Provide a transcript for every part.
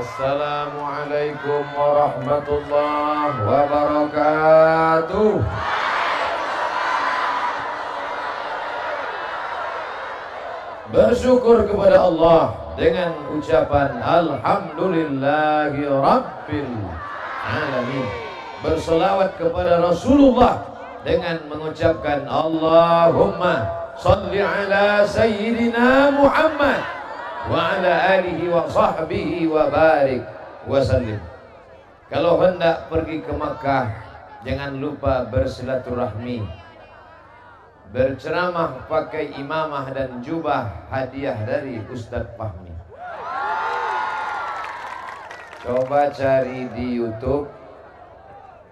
Assalamualaikum warahmatullahi wabarakatuh. Bersyukur kepada Allah dengan ucapan Alhamdulillahi Rabbil Alamin. Berselawat kepada Rasulullah dengan mengucapkan Allahumma salli ala Sayyidina Muhammad wa ala alihi wa sahbihi wa barik wa sallim. Kalau hendak pergi ke Makkah, jangan lupa bersilaturahmi, berceramah pakai imamah dan jubah hadiah dari Ustadz Fahmi. Coba cari di YouTube,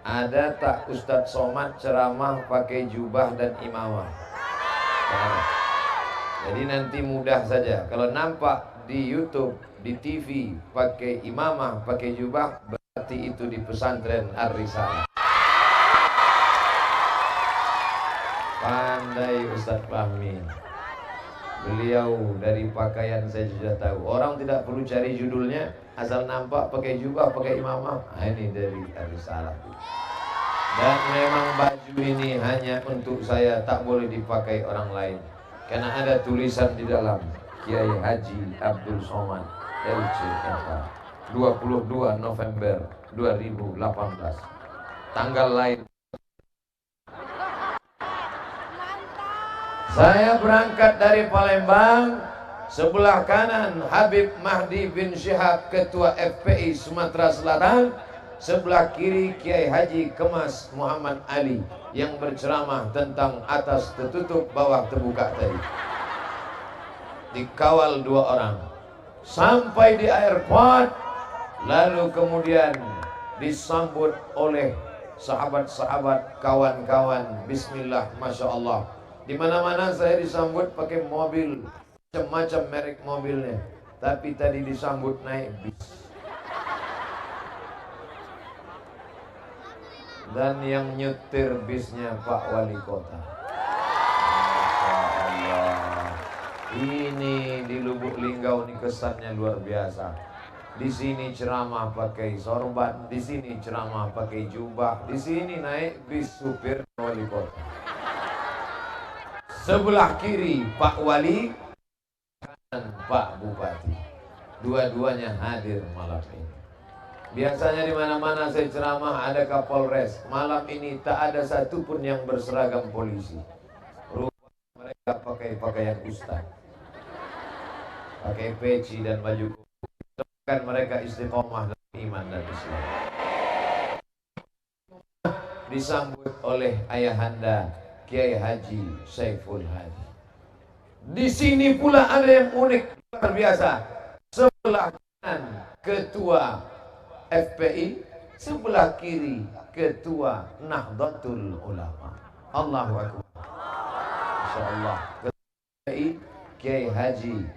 ada tak Ustadz Somad ceramah pakai jubah dan imamah? Nah, jadi nanti mudah saja. Kalau nampak di YouTube, di TV pakai imamah, pakai jubah, berarti itu di pesantren Ar-Risalah. Pandai Ustadz Fahmi. Beliau dari pakaian saya sudah tahu. Orang tidak perlu cari judulnya, asal nampak pakai jubah, pakai imamah. Nah, ini dari Ar-Risalah. Dan memang baju ini hanya untuk saya, tak boleh dipakai orang lain. Karena ada tulisan di dalam, Kiai Haji Abdul Somad LCFH, 22 November 2018. Tanggal lahir. Saya berangkat dari Palembang, sebelah kanan Habib Mahdi bin Syihab, Ketua FPI Sumatera Selatan, sebelah kiri Kiai Haji Kemas Muhammad Ali yang berceramah tentang atas tertutup bawah terbuka tadi. Dikawal 2 orang sampai di airport, lalu kemudian disambut oleh sahabat-sahabat, kawan-kawan. Bismillah, Masya Allah. Di mana-mana saya disambut pakai mobil, macam-macam merek mobilnya, tapi tadi disambut naik bis. Dan yang nyetir bisnya Pak Wali Kota. Masya Allah. Ini di Lubuk Linggau ini kesannya luar biasa. Di sini ceramah pakai sorban, di sini ceramah pakai jubah, di sini naik bis supir Wali Kota. Sebelah kiri Pak Wali, kanan Pak Bupati. Dua-duanya hadir malam ini. Biasanya di mana-mana saya ceramah ada Kapolres. Malam ini tak ada satupun yang berseragam polisi. Rupanya mereka pakai pakaian ustaz, pakai peci dan baju kuning. Kan mereka istiqomah dalam iman dan Islam. Disambut oleh ayahanda Kiai Haji Saiful Hadi. Di sini pula ada yang unik luar biasa. Sebelah kanan Ketua FPI, sebelah kiri Ketua Nahdlatul Ulama. Allahu Akbar. Insyaallah. Ketua Kiai Haji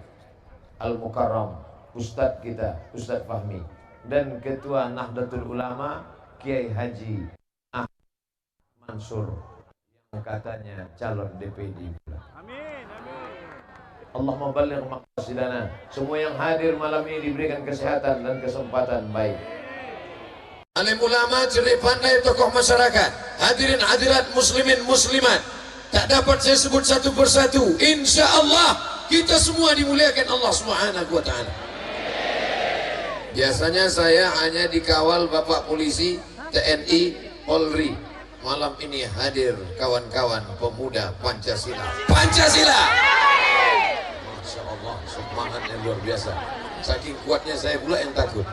Al-Mukarram, Ustadz kita, Ustadz Fahmi. Dan Ketua Nahdlatul Ulama Kiai Haji Ahmad Mansur, yang katanya calon DPD. Amin, amin. Allah mabaligh maqasidana. Semua yang hadir malam ini diberikan kesehatan dan kesempatan baik. Alim ulama, cerdik pandai, tokoh masyarakat, hadirin hadirat, muslimin muslimat, tak dapat saya sebut satu persatu. Insya Allah kita semua dimuliakan Allah Subhanahu wa ta'ala. Biasanya saya hanya dikawal Bapak Polisi, TNI, Polri. Malam ini hadir kawan-kawan pemuda Pancasila. Pancasila! Masya Allah, semangatnya luar biasa. Saking kuatnya saya pula yang takut.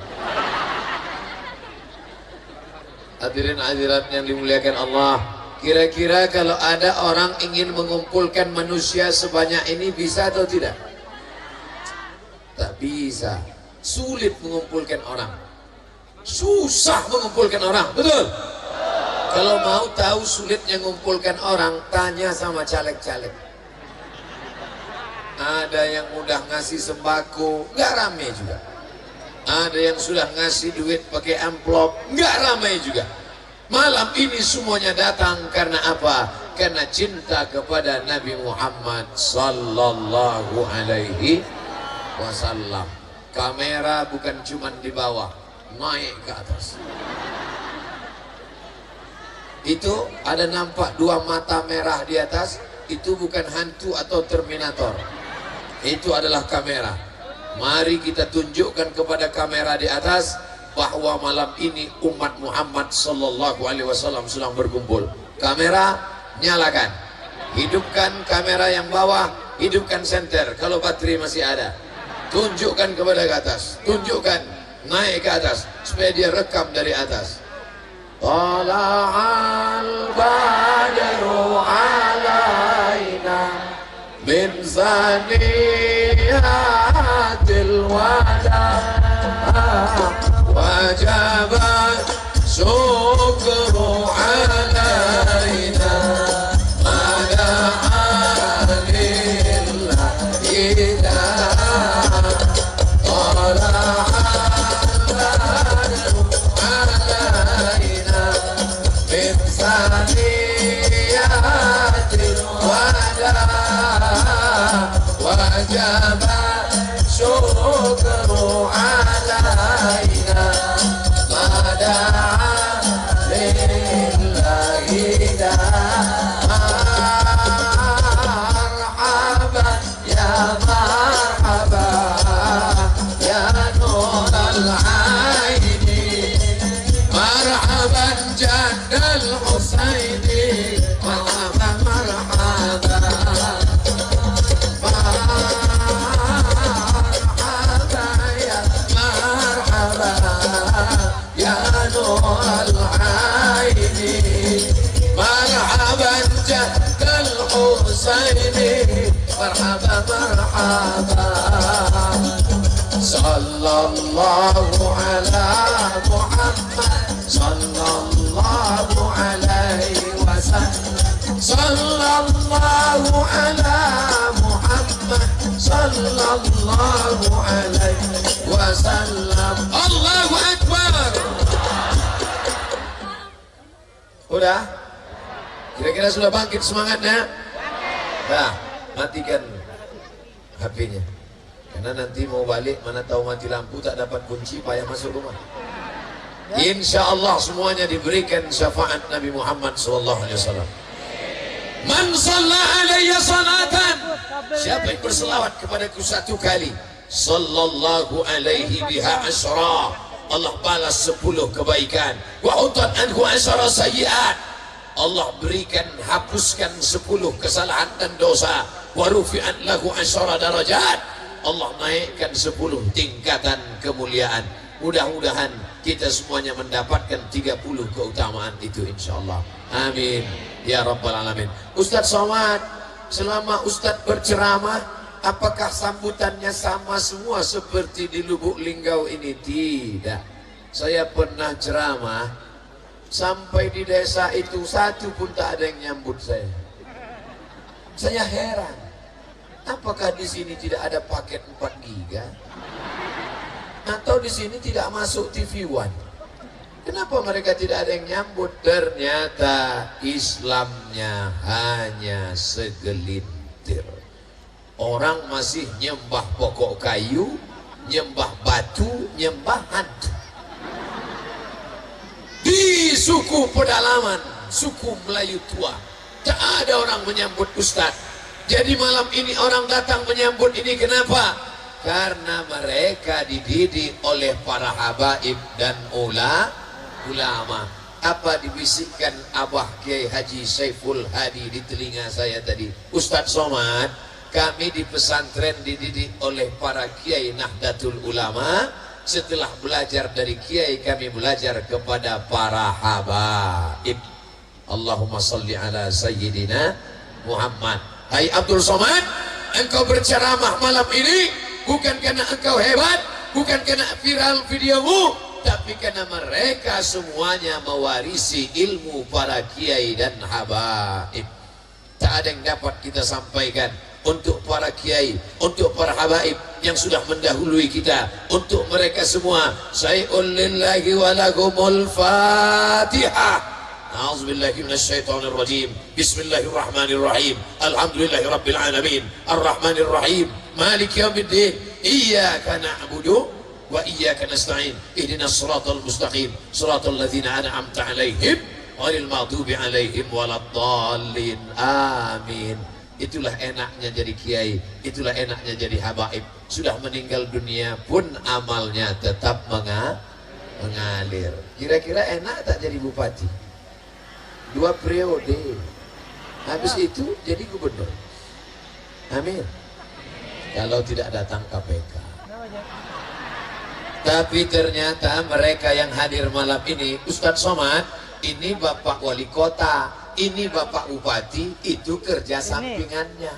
Hadirin hadirat yang dimuliakan Allah, kira-kira kalau ada orang ingin mengumpulkan manusia sebanyak ini, bisa atau tidak? Tak bisa. Sulit mengumpulkan orang, susah mengumpulkan orang, betul? Kalau mau tahu sulitnya mengumpulkan orang, tanya sama caleg-caleg. Ada yang udah ngasih sembako, nggak ramai juga. Ada yang sudah ngasih duit pakai amplop, nggak ramai juga. Malam ini semuanya datang karena apa? Karena cinta kepada Nabi Muhammad sallallahu alaihi wasallam. Kamera bukan cuma di bawah, naik ke atas. Itu ada nampak dua mata merah di atas, itu bukan hantu atau Terminator. Itu adalah kamera. Mari kita tunjukkan kepada kamera di atas bahwa malam ini umat Muhammad sallallahu alaihi wasallam sedang berkumpul. Kamera nyalakan. Hidupkan kamera yang bawah, hidupkan senter kalau baterai masih ada. Tunjukkan kepada ke atas, tunjukkan naik ke atas supaya dia rekam dari atas. Tala'al badru alaina min zaniyatil wada wajaba syukru alaina wajib syukru alaina mada'a lillahi marhaban ya marhaban ya nur al-aini marhaban jaddal husaini marhaban marhaban مرحبا مرحبا صلى الله على محمد صلى الله عليه وسلم صلى الله على محمد صلى الله عليه وسلم الله أكبر. Udah? Kira-kira sudah bangkit semangatnya? Nah, matikan HP-nya. Karena nanti mau balik, mana tahu mati lampu, tak dapat kunci, payah masuk rumah. Insya Allah semuanya diberikan syafaat Nabi Muhammad SAW. Man shalla alayya salatan, siapa yang berselawat kepadaku satu kali, sallallahu alaihi biha asyra, Allah balas 10 kebaikan. Wa utat anhu asyra sayyi'at, Allah berikan, hapuskan 10 kesalahan dan dosa. Wa rufi'an lahu asyra darajat, Allah naikkan 10 tingkatan kemuliaan. Mudah-mudahan kita semuanya mendapatkan 30 keutamaan itu insyaallah. Amin ya rabbal alamin. Ustaz Somad, selama Ustaz berceramah, apakah sambutannya sama semua seperti di Lubuk Linggau ini? Tidak. Saya pernah ceramah sampai di desa itu satu pun tak ada yang nyambut saya. Saya heran, apakah di sini tidak ada paket 4 giga? Atau di sini tidak masuk TV One? Kenapa mereka tidak ada yang nyambut? Ternyata Islamnya hanya segelintir. Orang masih nyembah pokok kayu, nyembah batu, nyembah hantu. Di suku pedalaman, suku Melayu tua, tak ada orang menyambut Ustaz. Jadi malam ini orang datang menyambut ini, kenapa? Karena mereka dididik oleh para habaib dan ulama. Apa dibisikkan Abah Kiai Haji Saiful Hadi di telinga saya tadi? Ustaz Somad, kami di pesantren dididik oleh para Kiai Nahdlatul Ulama. Setelah belajar dari Kiai, kami belajar kepada para habaib. Allahumma salli ala Sayyidina Muhammad. Hai Abdul Somad, engkau berceramah malam ini bukan karena engkau hebat, bukan karena viral videomu, tapi karena mereka semuanya mewarisi ilmu para kiai dan habaib. Tak ada yang dapat kita sampaikan untuk para kiai, untuk para habaib yang sudah mendahului kita. Untuk mereka semua, syai'un lillahi wa lakumul Fatihah. A'udzubillahi minasyaitonir rajim. Bismillahirrahmanirrahim. Alhamdulillahi rabbil alamin. Arrahmanir rahim. Maliki yaumiddin. Iyyaka na'budu wa iyyaka nasta'in. Ihdinas siratal mustaqim. Siratal ladzina an'amta 'alaihim ghairil maghdubi 'alaihim waladdallin. Amin. Itulah enaknya jadi kiai, itulah enaknya jadi habaib. Sudah meninggal dunia pun amalnya tetap mengalir. Kira-kira enak tak jadi bupati? 2 periode, habis itu jadi gubernur. Amin. Kalau tidak datang KPK. Tapi ternyata mereka yang hadir malam ini, Ustadz Somad, ini Bapak Wali Kota, ini Bapak Bupati, itu kerja sampingannya.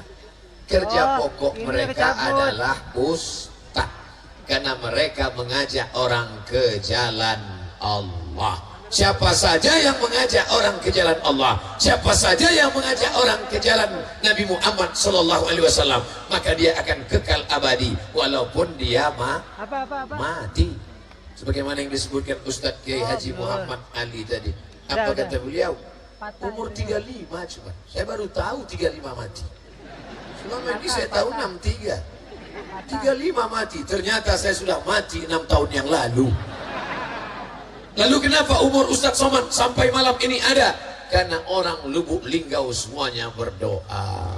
Kerja pokok mereka adalah ustadz, karena mereka mengajak orang ke jalan Allah. Siapa saja yang mengajak orang ke jalan Allah, siapa saja yang mengajak orang ke jalan Nabi Muhammad sallallahu alaihi wasallam, maka dia akan kekal abadi walaupun dia mati. Sebagaimana yang disebutkan Ustadz Kiai Haji Muhammad Ali tadi. Apa kata beliau? Umur 35 cuma. Saya baru tahu 35 mati. Selama ini saya tahu 63. 35 mati. Ternyata saya sudah mati 6 tahun yang lalu. Lalu kenapa umur Ustadz Somad sampai malam ini ada? Karena orang Lubuk Linggau semuanya berdoa.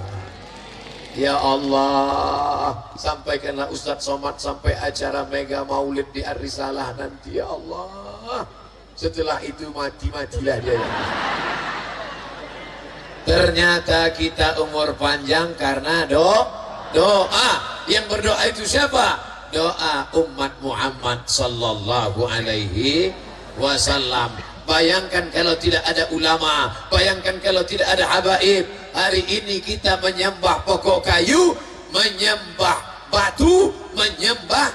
Ya Allah, sampaikanlah Ustadz Somad sampai acara mega maulid di Ar-Risalah nanti. Ya Allah, setelah itu mati-matilah dia. Ternyata kita umur panjang karena doa. Yang berdoa itu siapa? Doa umat Muhammad sallallahu alaihi wasallam. Bayangkan kalau tidak ada ulama, bayangkan kalau tidak ada habaib. Hari ini kita menyembah pokok kayu, menyembah batu, menyembah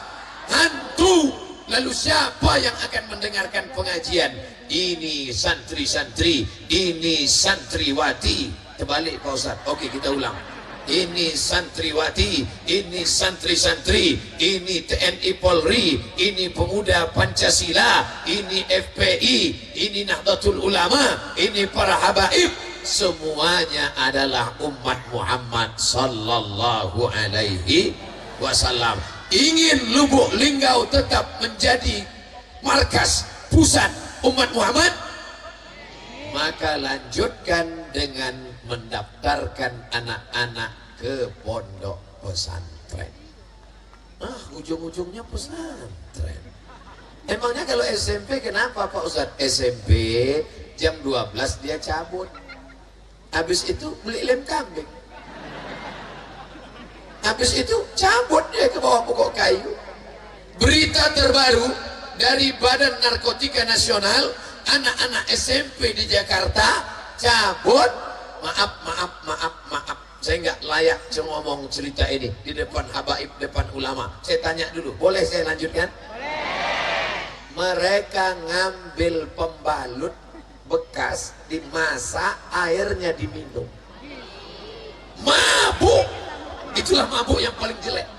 hantu. Lalu siapa yang akan mendengarkan pengajian? Ini santri-santri, ini santriwati. Terbalik Pak Ustaz. Oke, kita ulang. Ini santriwati, ini santri-santri, ini TNI Polri, ini pemuda Pancasila, ini FPI, ini Nahdlatul Ulama, ini para habaib. Semuanya adalah umat Muhammad sallallahu alaihi wasallam. Ingin Lubuk Linggau tetap menjadi markas pusat umat Muhammad, maka lanjutkan dengan mendaftarkan anak-anak ke pondok pesantren. Ujung-ujungnya pesantren. Emangnya kalau SMP kenapa Pak Ustadz? SMP jam 12 dia cabut. Habis itu beli lem kambing. Habis itu cabut dia ke bawah pokok kayu. Berita terbaru dari Badan Narkotika Nasional, anak-anak SMP di Jakarta cabut. Maaf. Saya nggak layak ngomong cerita ini di depan habaib, depan ulama. Saya tanya dulu, boleh saya lanjutkan? Boleh. Mereka ngambil pembalut bekas, dimasak, airnya diminum. Mabuk. Itulah mabuk yang paling jelek.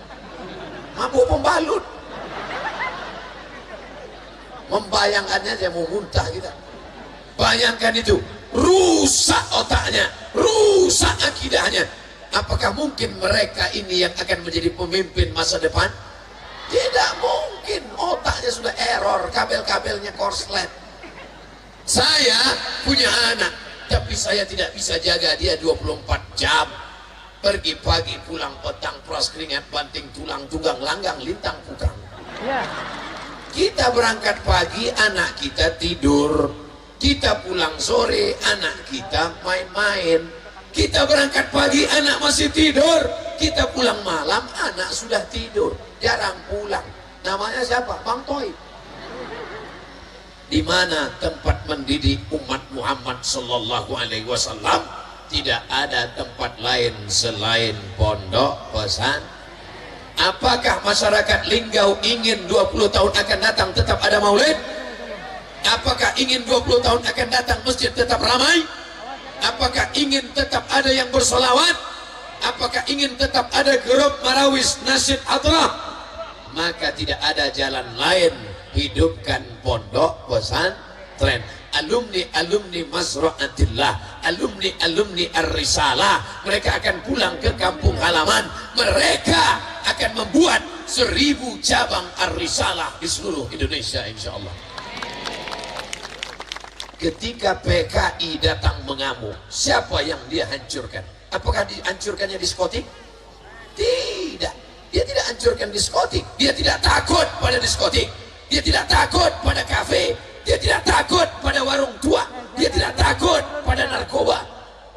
Mabuk pembalut. Membayangkannya saya mau muntah kita. Bayangkan itu. Rusak otaknya, rusak akidahnya. Apakah mungkin mereka ini yang akan menjadi pemimpin masa depan? Tidak mungkin. Otaknya sudah error, kabel-kabelnya korslet. Saya punya anak, tapi saya tidak bisa jaga dia 24 jam. Pergi pagi, pulang petang, peras keringat, banting tulang, tunggang langgang, lintang pukang. Kita berangkat pagi, anak kita tidur. Kita pulang sore, anak kita main-main. Kita berangkat pagi, anak masih tidur. Kita pulang malam, anak sudah tidur. Jarang pulang. Namanya siapa? Bang Toib. Di mana tempat mendidik umat Muhammad sallallahu alaihi wasallam? Tidak ada tempat lain selain pondok pesantren. Apakah masyarakat Linggau ingin 20 tahun akan datang tetap ada maulid? Apakah ingin 20 tahun akan datang masjid tetap ramai? Apakah ingin tetap ada yang bersolawat? Apakah ingin tetap ada grup marawis nasyid hadrah? Maka tidak ada jalan lain, hidupkan pondok pesantren. alumni Mazra'atillah, alumni Ar-Risalah. Mereka akan pulang ke kampung halaman. Mereka akan membuat 1000 cabang Ar-Risalah di seluruh Indonesia, insya Allah. Ketika PKI datang mengamuk, siapa yang dia hancurkan? Apakah dihancurkannya diskotik? Tidak. Dia tidak hancurkan diskotik. Dia tidak takut pada diskotik. Dia tidak takut pada kafe. Dia tidak takut pada warung tua. Dia tidak takut pada narkoba.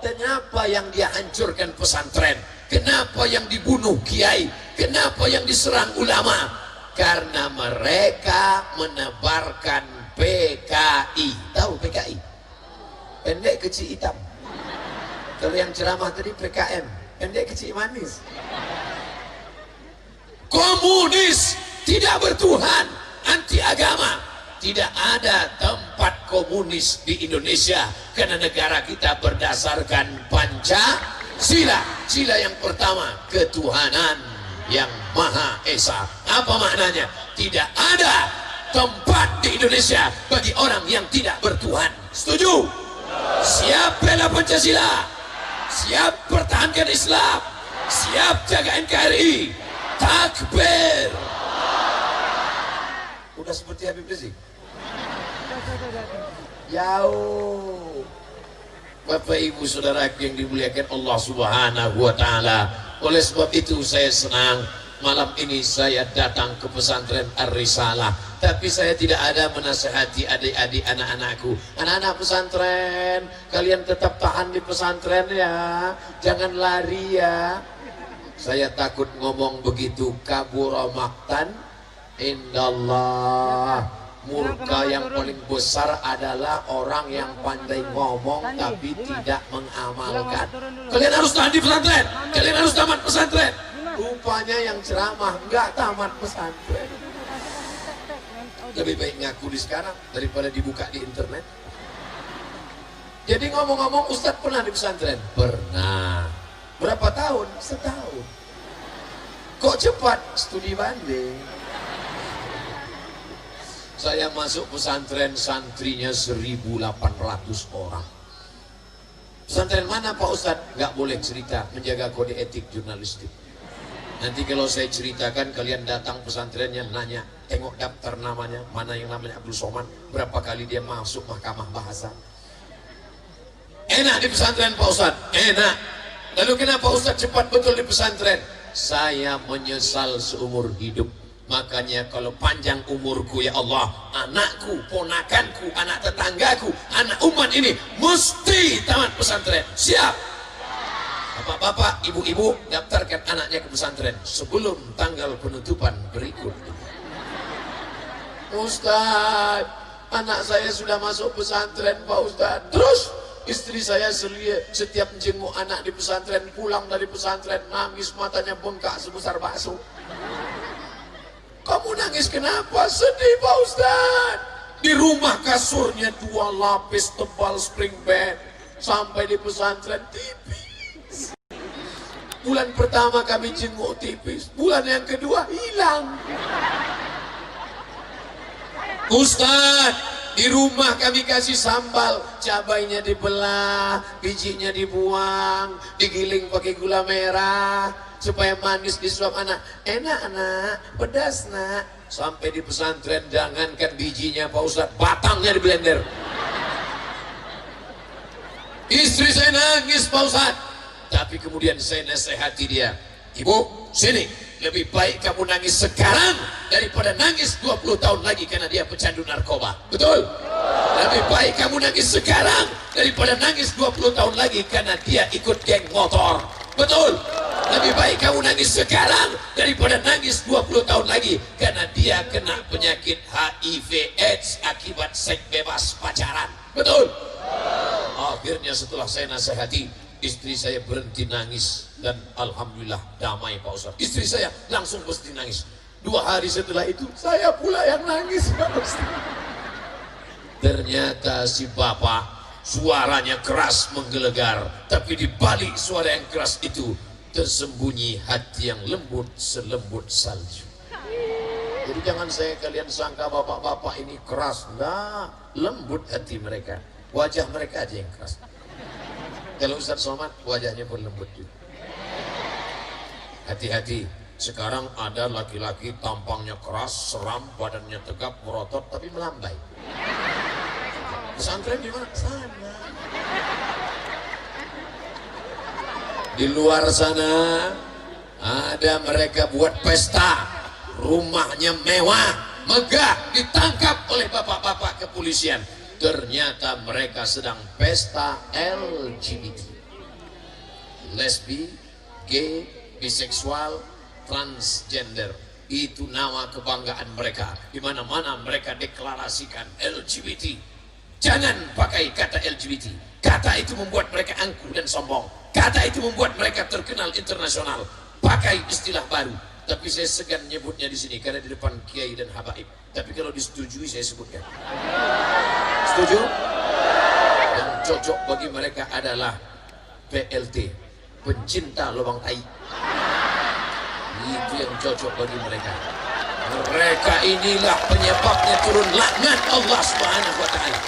Kenapa yang dia hancurkan pesantren? Kenapa yang dibunuh kiai? Kenapa yang diserang ulama? Karena mereka menebarkan PKI. Tahu PKI? Pendek kecil hitam. Kalau yang ceramah tadi PKM, pendek kecil manis. Komunis, tidak bertuhan, anti agama. Tidak ada tempat komunis di Indonesia karena negara kita berdasarkan Pancasila. Sila yang pertama, ketuhanan yang Maha Esa. Apa maknanya? Tidak ada tempat di Indonesia bagi orang yang tidak bertuhan. Setuju? Siap bela Pancasila, siap pertahankan Islam, siap jaga NKRI. Takbir. Udah seperti Habib Rizik. Jauh. Bapak Ibu Saudara yang dimuliakan Allah Subhanahu wa taala. Oleh sebab itu saya senang malam ini saya datang ke pesantren Ar-Risalah. Tapi saya tidak ada menasihati adik-adik anak-anakku. Anak-anak pesantren, kalian tetap tahan di pesantren ya. Jangan lari ya. Saya takut ngomong begitu, kabura maktan indallah. Murka yang paling besar adalah orang yang pandai ngomong tapi tidak mengamalkan. Kalian harus tahan di pesantren, kalian harus tamat pesantren. Rupanya yang ceramah nggak tamat pesantren. Lebih baik ngaku di sekarang daripada dibuka di internet. Jadi ngomong-ngomong, Ustadz pernah di pesantren? Pernah. Berapa tahun? Setahun. Kok cepat? Studi banding. Saya masuk pesantren, santrinya 1.800 orang. Pesantren mana Pak Ustadz? Nggak boleh cerita, menjaga kode etik jurnalistik. Nanti kalau saya ceritakan, kalian datang pesantrennya, nanya, tengok daftar namanya, mana yang namanya Abdul Somad, berapa kali dia masuk mahkamah bahasa. Enak di pesantren Pak Ustadz? Enak. Lalu kenapa Ustadz cepat betul di pesantren? Saya menyesal seumur hidup. Makanya kalau panjang umurku ya Allah, anakku, ponakanku, anak tetanggaku, anak umat ini mesti tamat pesantren. Siap? Bapak-bapak, ibu-ibu, daftarkan anaknya ke pesantren sebelum tanggal penutupan berikut. Ustadz, anak saya sudah masuk pesantren Pak Ustadz. Terus? Istri saya setiap menjenguk anak di pesantren, pulang dari pesantren nangis, matanya bengkak sebesar bakso. Kamu nangis kenapa? Sedih Pak Ustadz. Di rumah kasurnya 2 lapis tebal spring bed. Sampai di pesantren tipis. Bulan pertama kami jenguk tipis, bulan yang kedua hilang. Ustadz, di rumah kami kasih sambal, cabainya dibelah, bijinya dibuang, digiling pakai gula merah supaya manis disuap anak. Enak nak, pedas nak. Sampai di pesantren jangankan bijinya Pak Ustadz, batangnya di blender. Istri saya nangis Pak Ustadz, tapi kemudian saya nasihati dia. Ibu, sini, lebih baik kamu nangis sekarang daripada nangis 20 tahun lagi karena dia pecandu narkoba. Betul? Lebih baik kamu nangis sekarang daripada nangis 20 tahun lagi karena dia ikut geng motor. Betul? Lebih baik kamu nangis sekarang daripada nangis 20 tahun lagi karena dia kena penyakit HIV AIDS akibat seks bebas pacaran. Betul? Akhirnya setelah saya nasihati, istri saya berhenti nangis dan alhamdulillah damai Pak Ustadz. Istri saya langsung berhenti nangis. 2 hari setelah itu saya pula yang nangis Pak Ustadz. Ternyata si bapak suaranya keras menggelegar, tapi di balik suara yang keras itu tersembunyi hati yang lembut selembut salju. Jadi jangan kalian sangka bapak-bapak ini keras. Nah, lembut hati mereka. Wajah mereka aja yang keras. Kalau Ustaz Somad wajahnya pun lembut juga. Hati-hati. Sekarang ada laki-laki tampangnya keras, seram, badannya tegap, berotot, tapi melambai. Pesantren di mana? Sana. Di luar sana ada mereka buat pesta, rumahnya mewah, megah, ditangkap oleh bapak-bapak kepolisian. Ternyata mereka sedang pesta LGBT, lesbi, gay, biseksual, transgender. Itu nama kebanggaan mereka. Di mana-mana mereka deklarasikan LGBT. Jangan pakai kata LGBT. Kata itu membuat mereka angkuh dan sombong. Kata itu membuat mereka terkenal internasional. Pakai istilah baru. Tapi saya segan nyebutnya di sini karena di depan kiai dan habaib. Tapi kalau disetujui saya sebutkan. Setuju? Yang cocok bagi mereka adalah PLT, pencinta lubang tai. Itu yang cocok bagi mereka. Mereka inilah penyebabnya turun laknat Allah Subhanahu wa taala.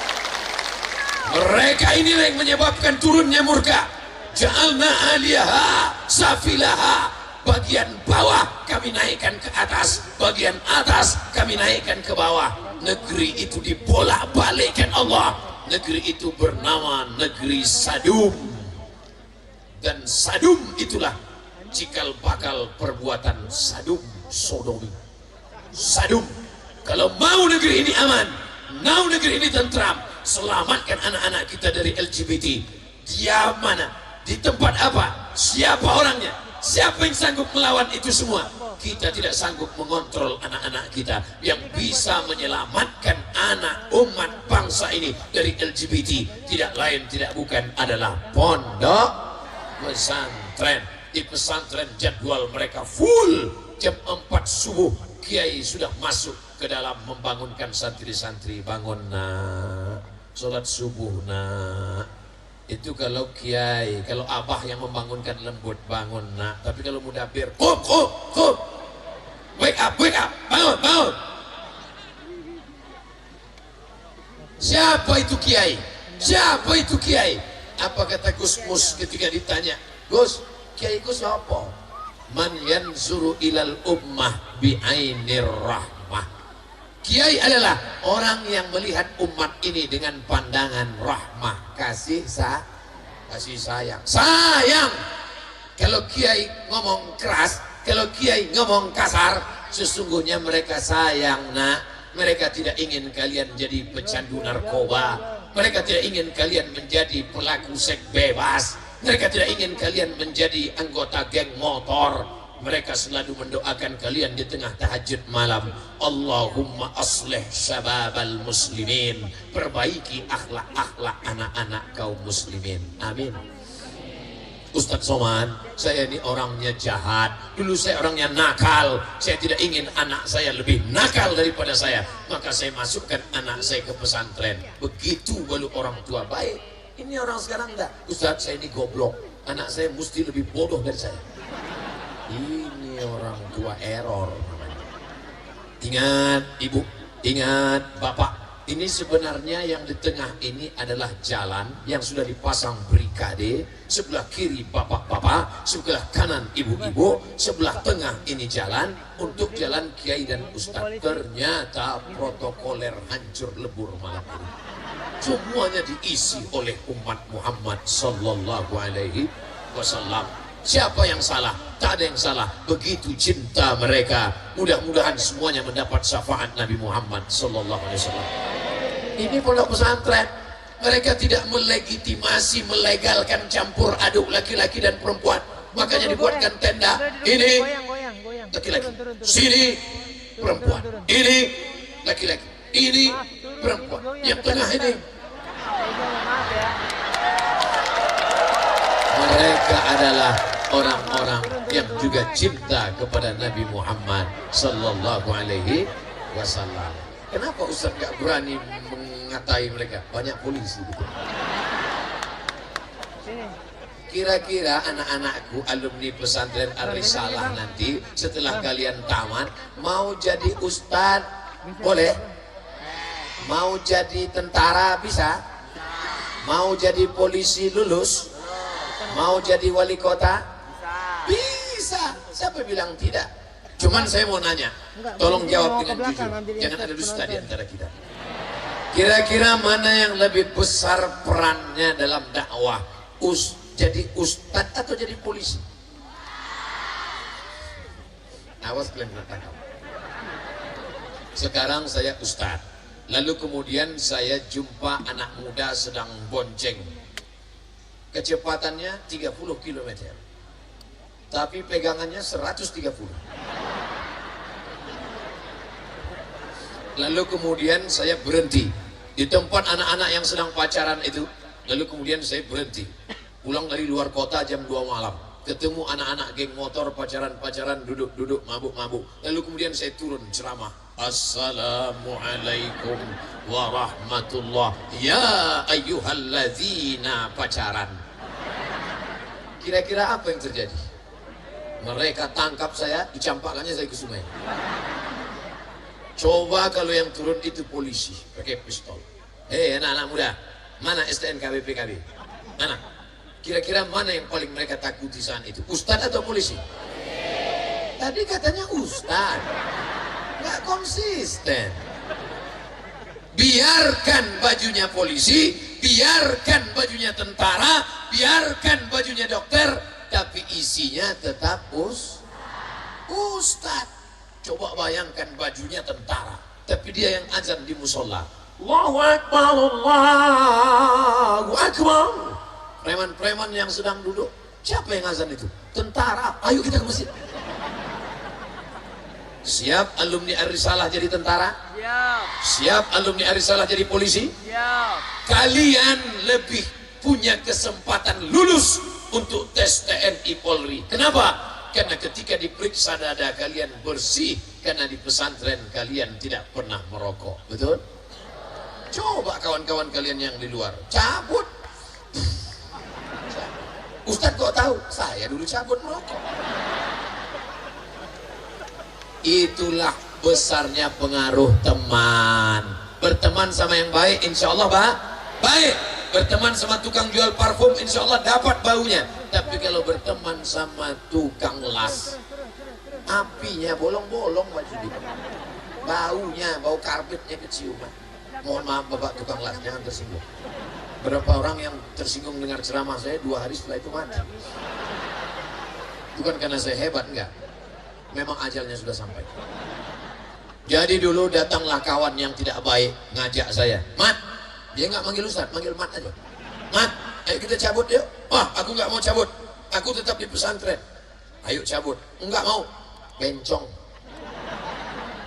Mereka inilah yang menyebabkan turunnya murka. Ja'alna 'aliyaha safilaha, bagian bawah kami naikkan ke atas, bagian atas kami naikkan ke bawah. Negeri itu dibolak-balikkan Allah. Negeri itu bernama negeri Sadum. Dan Sadum itulah cikal bakal perbuatan Sadum, sodomi. Sadum. Kalau mau negeri ini aman, mau negeri ini tentram, selamatkan anak-anak kita dari LGBT. Dia mana? Di tempat apa? Siapa orangnya? Siapa yang sanggup melawan itu semua? Kita tidak sanggup mengontrol anak-anak kita. Yang bisa menyelamatkan anak umat bangsa ini dari LGBT tidak lain tidak bukan adalah pondok pesantren. Di pesantren jadwal mereka full. Jam 4 subuh kiai sudah masuk ke dalam membangunkan santri-santri. Bangun nak, sholat subuh nak. Itu kalau kiai, kalau abah yang membangunkan lembut, bangun nak. Tapi kalau mudabir, qum, wake up, bangun. Siapa itu kiai? Siapa itu kiai? Apa kata Gus Mus ketika ditanya, Gus, kiai Gus apa? Man yanzuru ilal ummah bi'ainir rahmah. Kiai adalah orang yang melihat umat ini dengan pandangan rahmah, kasih sayang. Sayang. Kalau kiai ngomong keras, kalau kiai ngomong kasar, sesungguhnya mereka sayang nak. Mereka tidak ingin kalian jadi pecandu narkoba. Mereka tidak ingin kalian menjadi pelaku seks bebas. Mereka tidak ingin kalian menjadi anggota geng motor. Mereka selalu mendoakan kalian di tengah tahajud malam. Allahumma aslih syababal muslimin. Perbaiki akhlak-akhlak anak-anak kaum muslimin. Amin. Ustaz Somad, saya ini orangnya jahat. Dulu saya orangnya nakal. Saya tidak ingin anak saya lebih nakal daripada saya. Maka saya masukkan anak saya ke pesantren. Begitu baru orang tua baik. Ini orang sekarang enggak. Ustaz, saya ini goblok. Anak saya mesti lebih bodoh dari saya. Ini orang tua error namanya. Ingat ibu, ingat bapak. Ini sebenarnya yang di tengah ini adalah jalan yang sudah dipasang barikade. Sebelah kiri bapak-bapak, sebelah kanan ibu-ibu, sebelah tengah ini jalan untuk jalan kiai dan ustadz. Ternyata protokoler hancur lebur malam ini. Semuanya diisi oleh umat Muhammad sallallahu alaihi wasallam. Siapa yang salah? Tak ada yang salah. Begitu cinta mereka. Mudah-mudahan semuanya mendapat syafaat Nabi Muhammad sallallahu alaihi wasallam. Ini pondok pesantren. Mereka tidak melegitimasi, melegalkan campur aduk laki-laki dan perempuan. Makanya dibuatkan tenda. Ini laki-laki, sini perempuan. Ini laki-laki, ini perempuan. Yang tengah ini mereka adalah orang-orang yang juga cinta kepada Nabi Muhammad sallallahu alaihi wasallam. Kenapa Ustaz gak berani mengatai mereka? Banyak polisi gitu. kira-kira anak-anakku alumni pesantren Ar-Risalah nanti setelah kalian tamat mau jadi ustadz boleh? Mau jadi tentara bisa? Mau jadi polisi lulus? Mau jadi wali kota? Bisa. Siapa bilang tidak? Cuman saya mau nanya, tolong jawab dengan jujur, jangan ada dusta di antara kita. Kira-kira mana yang lebih besar perannya dalam dakwah? Jadi ustadz atau jadi polisi? Awas kalian tangkap. Sekarang saya ustadz. Lalu kemudian saya jumpa anak muda sedang bonceng. Kecepatannya 30 km. Tapi pegangannya 130. Lalu kemudian saya berhenti di tempat anak-anak yang sedang pacaran itu. Lalu kemudian saya berhenti. Pulang dari luar kota jam 2 malam. Ketemu anak-anak geng motor pacaran-pacaran, duduk-duduk, mabuk-mabuk. Lalu kemudian saya turun ceramah. Assalamualaikum warahmatullah ya ayyuhalladzina pacaran. Kira-kira apa yang terjadi? Mereka tangkap saya, dicampakkannya saya ke sungai. Coba kalau yang turun itu polisi pakai pistol. Hei anak-anak muda, mana STNK BPKB? Mana? Kira-kira mana yang paling mereka takuti saat itu? Ustadz atau polisi? Tadi katanya ustadz. Nggak konsisten. Biarkan bajunya polisi, biarkan bajunya tentara, biarkan bajunya dokter, tapi isinya tetap ustadz. Coba bayangkan bajunya tentara, tapi dia yang azan di musola. Allahu Akbar, Allahu Akbar. Preman-preman yang sedang duduk, siapa yang azan itu? Tentara. Ayo kita ke masjid. Siap alumni Ar-Risalah jadi tentara? Siap alumni Ar-Risalah jadi polisi? Kalian lebih punya kesempatan lulus untuk tes TNI Polri. Kenapa? Karena ketika diperiksa dada kalian bersih, karena di pesantren kalian tidak pernah merokok. Betul? Coba kawan-kawan kalian yang di luar cabut. Ustadz kok tahu? Saya dulu cabut merokok. Itulah besarnya pengaruh teman. Berteman sama yang baik, insya Allah baik. Berteman sama tukang jual parfum, insya Allah dapat baunya. Tapi kalau berteman sama tukang las, apinya bolong-bolong baju dia. Baunya, bau karpetnya keciuman. Mohon maaf Bapak tukang las, jangan tersinggung. Berapa orang yang tersinggung dengar ceramah saya 2 hari setelah itu mati. Bukan karena saya hebat, enggak. Memang ajalnya sudah sampai. Jadi dulu datanglah kawan yang tidak baik ngajak saya, Mat, dia nggak manggil Ustaz, manggil Mat aja. Mat, ayo kita cabut yuk. Wah, aku nggak mau cabut, aku tetap di pesantren. Ayo cabut, nggak mau. Bencong.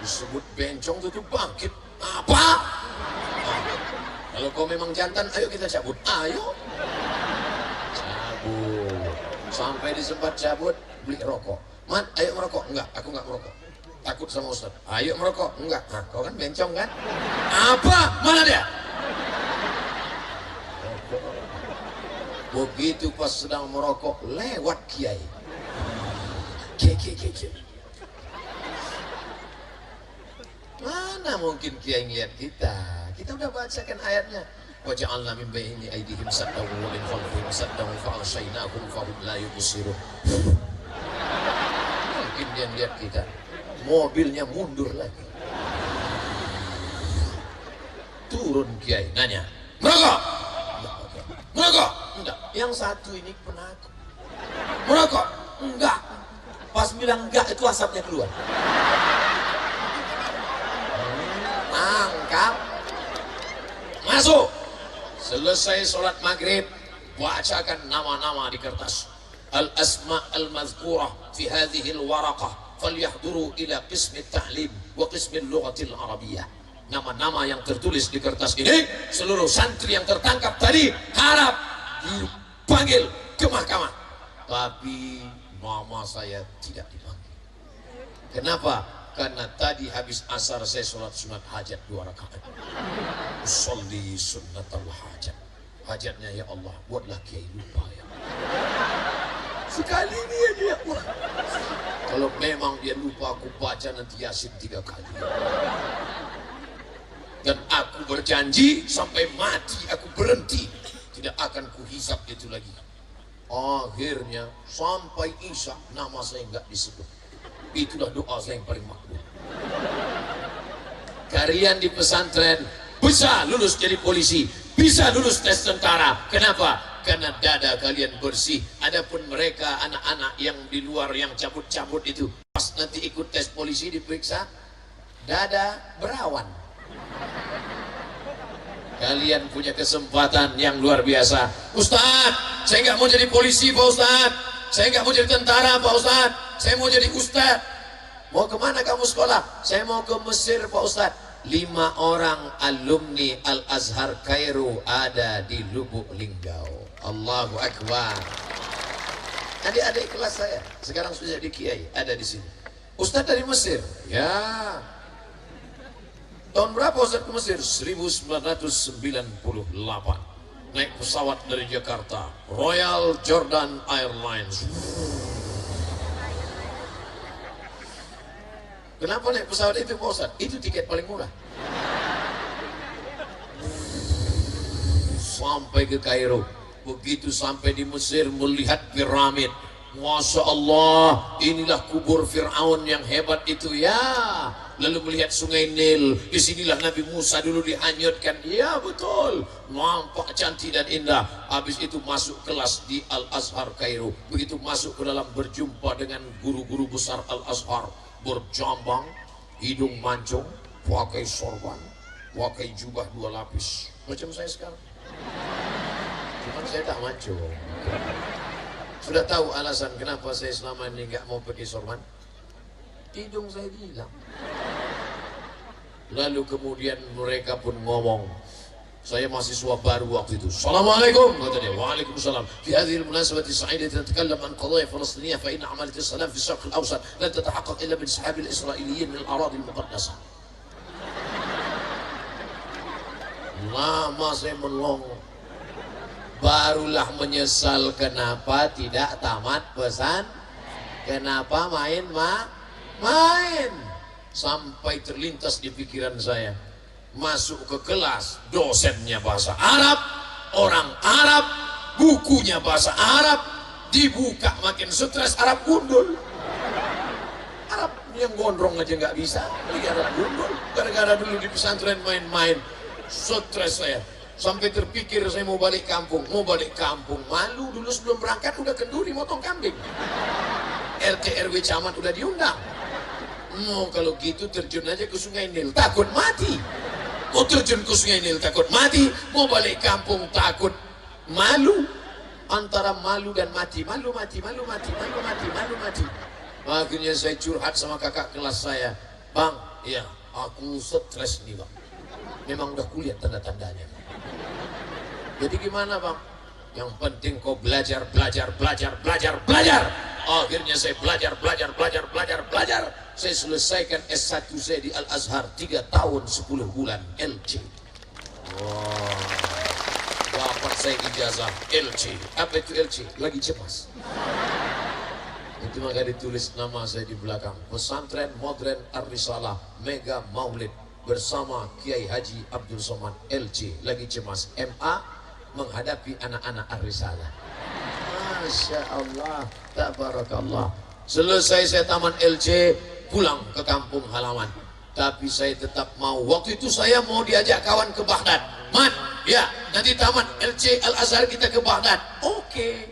Disebut bencong itu bangkit. Apa? Kalau kau memang jantan, ayo kita cabut. Ayo. Cabut. Sampai di tempat cabut, beli rokok. Mat, ayo merokok. Enggak, aku enggak merokok. Takut sama Ustaz. Ayo merokok. Enggak. Nah, kau kan bencong kan? Apa? Mana dia? Begitu pas sedang merokok, lewat kiai. Kiai. Mana mungkin kiai ngeliat kita? Kita udah bacakan ayatnya. Waja'alna min baini aydihim saddan wa min khalfihim saddan fa aghshaynahum fa hum la yubsirun. Mungkin dia lihat kita, mobilnya mundur lagi. Turun kiai, nanya, merokok? Enggak, merokok? Enggak. Yang satu ini penakut. Merokok? Enggak. Pas bilang enggak, itu asapnya keluar. Tangkap. Masuk. Selesai sholat maghrib, bacakan nama-nama di kertas. Al-asma' al-mazkurah fi hadhihi al-waraqah falyahduru ila qismi at-ta'lim wa qismi al-lughati al-arabiyyah. Nama-nama yang tertulis di kertas ini, seluruh santri yang tertangkap tadi harap dipanggil ke mahkamah. Tapi nama saya tidak dipanggil. Kenapa? Karena tadi habis asar saya sholat sunat hajat 2 rakaat. Usolli sunnatal hajat. Hajatnya ya Allah, buatlah kiai lupa ya Allah. Kalau memang dia lupa, aku baca nanti Yasin 3 kali. Dan aku berjanji sampai mati aku berhenti, tidak akan kuhisap itu lagi. Akhirnya sampai Isya nama saya nggak disebut. Itulah doa saya yang paling makbul. Kalian di pesantren bisa lulus jadi polisi, bisa lulus tes tentara. Kenapa? Karena dada kalian bersih. Adapun mereka anak-anak yang di luar yang cabut-cabut itu, pas nanti ikut tes polisi diperiksa, dada berawan. Kalian punya kesempatan yang luar biasa. Ustadz, saya nggak mau jadi polisi Pak Ustadz, saya nggak mau jadi tentara Pak Ustadz, saya mau jadi ustadz. Mau kemana kamu sekolah? Saya mau ke Mesir Pak Ustadz. 5 orang alumni Al-Azhar Kairo ada di Lubuk Linggau. Allahu Akbar. Adik-adik kelas saya sekarang sudah jadi kiai, ada di sini. Ustadz dari Mesir. Ya. Tahun berapa Ustadz ke Mesir? 1998. Naik pesawat dari Jakarta, Royal Jordan Airlines. Kenapa naik pesawat itu Pak Ustadz? Itu tiket paling murah. Sampai ke Kairo. Begitu sampai di Mesir melihat piramid. Masya Allah, inilah kubur Fir'aun yang hebat itu ya. Lalu melihat sungai Nil. Disinilah Nabi Musa dulu dihanyutkan. Ya betul, nampak cantik dan indah. Habis itu masuk kelas di Al-Azhar Kairo. Begitu masuk ke dalam berjumpa dengan guru-guru besar Al-Azhar. Berjambang, hidung mancung, pakai sorban, pakai jubah 2 lapis, macam saya sekarang. Cuman saya tak mancung. Sudah tahu alasan kenapa saya selama ini nggak mau pakai sorban? Hidung saya hilang. Lalu kemudian mereka pun ngomong, saya mahasiswa baru waktu itu. Assalamualaikum, kata dia. Waalaikumsalam. Fi hadhihi al-munasabati as-sa'idati natakallam an qadaya Falastiniyah fa inna amalat as-salam fi Syarq al-Awsat lan tatahaqqaq illa bi ishab al-Israiliyyin min al-aradi al-muqaddasah. Lama saya melongo. Barulah menyesal kenapa tidak tamat pesan. Kenapa main sampai terlintas di pikiran saya. Masuk ke kelas, dosennya bahasa Arab, orang Arab, bukunya bahasa Arab, dibuka makin stres, Arab gundul. Arab yang gondrong aja nggak bisa, lagi Arab gundul. Gara-gara dulu di pesantren main-main, stres saya. Sampai terpikir saya mau balik kampung, malu dulu sebelum berangkat udah kenduri motong kambing. RT RW camat udah diundang. Kalau gitu terjun aja ke sungai Nil, takut mati. Mau terjun ke sungai Nil takut mati, mau balik kampung takut malu. Antara malu dan mati, malu mati. Akhirnya saya curhat sama kakak kelas saya, Bang, ya aku stres nih Bang. Memang udah kuliah tanda-tandanya. Jadi gimana Bang? Yang penting kau belajar. Akhirnya saya belajar. Saya selesaikan S1 saya di Al-Azhar 3 tahun 10 bulan LC. Wow. Dapat saya ijazah LC. Apa itu LC? Lagi cemas. Itu maka ditulis nama saya di belakang. Pesantren Modern Ar-Risalah Mega Maulid bersama Kiai Haji Abdul Somad LC. Lagi cemas. MA menghadapi anak-anak Ar-Risalah. Masya Allah, tabarakallah. Selesai saya taman LC, pulang ke kampung halaman. Tapi saya tetap mau. Waktu itu saya mau diajak kawan ke Baghdad. Man, ya nanti taman LC Al-Azhar kita ke Baghdad. Oke.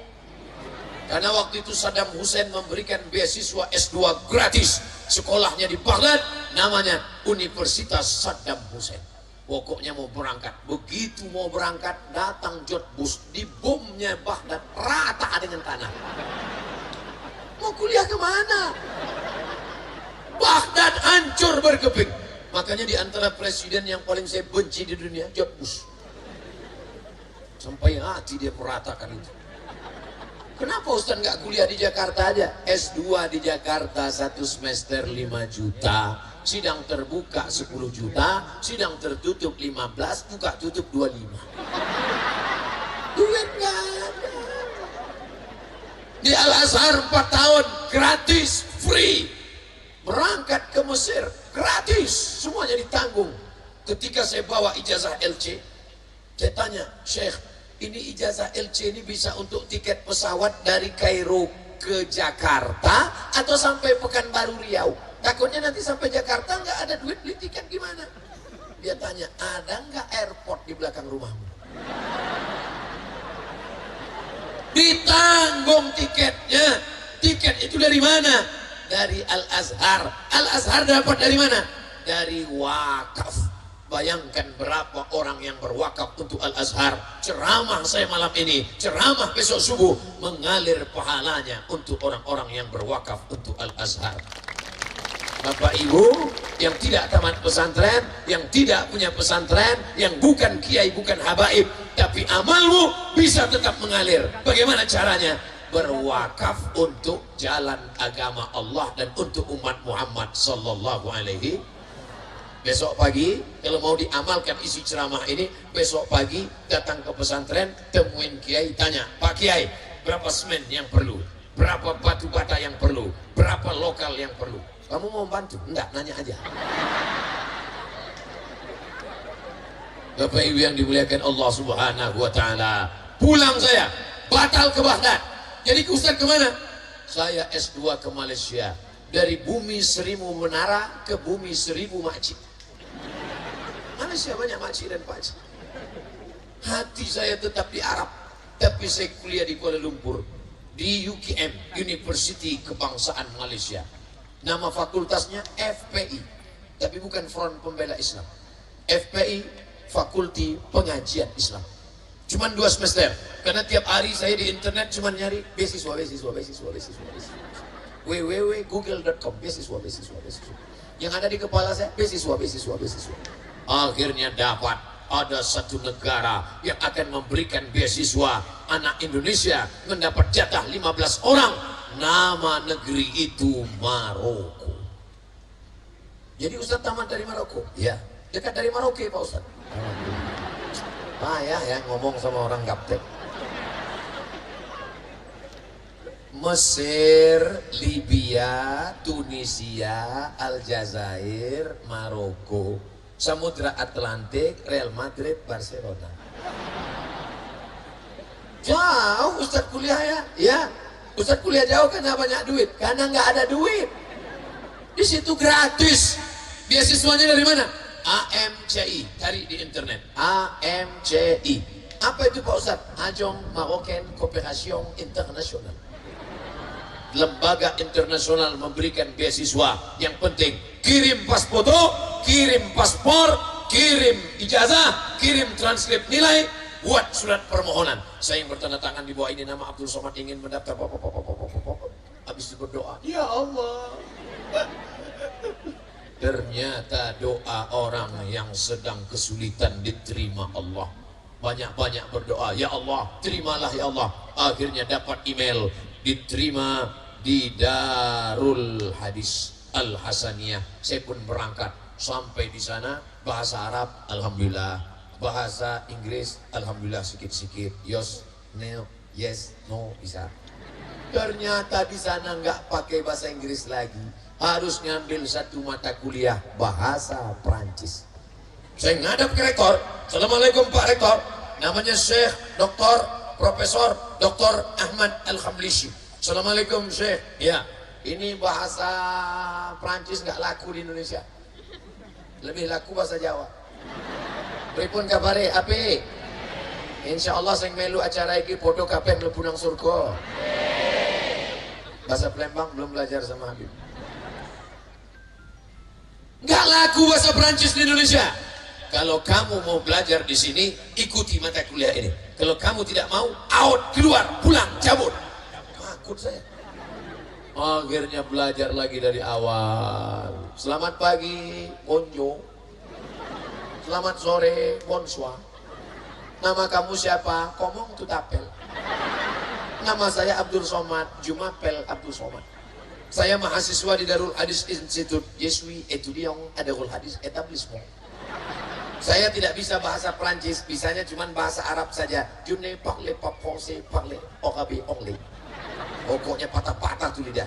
Karena waktu itu Saddam Hussein memberikan beasiswa S2 gratis. Sekolahnya di Baghdad, namanya Universitas Saddam Hussein. Pokoknya mau berangkat. Begitu mau berangkat, datang George Bush, dibomnya Baghdad rata dengan tanah. Mau kuliah kemana? Baghdad hancur berkeping. Makanya di antara presiden yang paling saya benci di dunia, George Bush. Sampai hati dia meratakan itu. Kenapa Ustaz nggak kuliah di Jakarta aja? S2 di Jakarta 1 semester 5 juta. Sidang terbuka 10 juta, sidang tertutup 15, buka tutup 25. Duit nggak ada. Di Al-Azhar 4 tahun gratis, free. Berangkat ke Mesir gratis, semuanya ditanggung. Ketika saya bawa ijazah LC, saya tanya, Syekh, ini ijazah LC ini bisa untuk tiket pesawat dari Kairo ke Jakarta atau sampai Pekanbaru Riau? Takutnya nanti sampai Jakarta nggak ada duit beli tiket gimana? Dia tanya, ada nggak airport di belakang rumahmu? Ditanggung tiketnya. Tiket itu dari mana? Dari Al-Azhar. Al-Azhar dapat dari mana? Dari wakaf. Bayangkan berapa orang yang berwakaf untuk Al-Azhar. Ceramah saya malam ini, ceramah besok subuh, mengalir pahalanya untuk orang-orang yang berwakaf untuk Al-Azhar. Bapak Ibu yang tidak tamat pesantren, yang tidak punya pesantren, yang bukan kiai, bukan habaib, tapi amalmu bisa tetap mengalir. Bagaimana caranya? Berwakaf untuk jalan agama Allah dan untuk umat Muhammad sallallahu alaihi. Besok pagi kalau mau diamalkan isi ceramah ini, besok pagi datang ke pesantren, temuin kiai, tanya, Pak Kiai, berapa semen yang perlu, berapa batu bata yang perlu, berapa lokal yang perlu. Kamu mau bantu? Enggak, nanya aja. Bapak Ibu yang dimuliakan Allah Subhanahu wa taala, pulang saya batal ke Baghdad. Jadi Ustaz kemana? Saya S2 ke Malaysia. Dari bumi 1000 menara ke bumi 1000 makcik. Malaysia banyak makcik dan pakcik. Hati saya tetap di Arab, tapi saya kuliah di Kuala Lumpur, di UKM, University Kebangsaan Malaysia. Nama fakultasnya FPI, tapi bukan Front Pembela Islam. FPI, Fakulti Pengajian Islam. Cuman 2 semester, karena tiap hari saya di internet cuman nyari beasiswa www.google.com, beasiswa. Yang ada di kepala saya beasiswa. Akhirnya dapat, ada satu negara yang akan memberikan beasiswa anak Indonesia, mendapat jatah 15 orang. Nama negeri itu Maroko. Jadi Ustaz tamat dari Maroko? Ya, dekat dari Maroko Pak Ustaz. Payah ya ngomong sama orang gaptek. Mesir, Libya, Tunisia, Aljazair, Maroko, Samudra Atlantik, Real Madrid, Barcelona. Jauh Ustaz kuliah ya? Ya, Ustaz kuliah jauh karena banyak duit. Karena nggak ada duit. Di situ gratis. Beasiswanya dari mana? AMCI, cari di internet. AMCI. Apa itu Pak Ustaz? Ajong Marocain Cooperation International. Lembaga internasional memberikan beasiswa. Yang penting kirim pas foto, kirim paspor, kirim ijazah, kirim transkrip nilai, buat surat permohonan. Saya yang bertanda tangan di bawah ini, nama Abdul Somad ingin mendaftar. Habis itu berdoa, ya Allah. Ternyata doa orang yang sedang kesulitan diterima Allah. Banyak-banyak berdoa, ya Allah, terimalah ya Allah. Akhirnya dapat email, diterima di Darul Hadis Al Hasaniyah. Saya pun berangkat, sampai di sana bahasa Arab alhamdulillah, bahasa Inggris alhamdulillah sikit-sikit, yes, no, yes, no bisa. Ternyata di sana nggak pakai bahasa Inggris lagi, harus ngambil satu mata kuliah bahasa Prancis. Saya ngadap ke rektor, Assalamualaikum Pak Rektor, namanya Syekh Dr. Profesor Dr. Ahmad Al-Khamlishi. Assalamualaikum Syekh, ya ini bahasa Prancis nggak laku di Indonesia, lebih laku bahasa Jawa. Pripun kabare api? Insya Allah saya melu acara ini foto kapan mlebu nang surga. Bahasa Palembang belum belajar sama Habib. Nggak laku bahasa Prancis di Indonesia. Kalau kamu mau belajar di sini, ikuti mata kuliah ini. Kalau kamu tidak mau, out, keluar, pulang, cabut. Takut saya. Akhirnya belajar lagi dari awal. Selamat pagi, bonjour. Selamat sore, bonsoir. Nama kamu siapa? Komong Tutapel. Nama saya Abdul Somad, Jumapel Abdul Somad. Saya mahasiswa di Darul Hadis Institute. Je suis étudiant à Darul Hadis Établissement. Saya tidak bisa bahasa Prancis, bisanya cuma bahasa Arab saja. Je ne parle pas français, parle arabe anglais. Pokoknya patah-patah tuh lidah.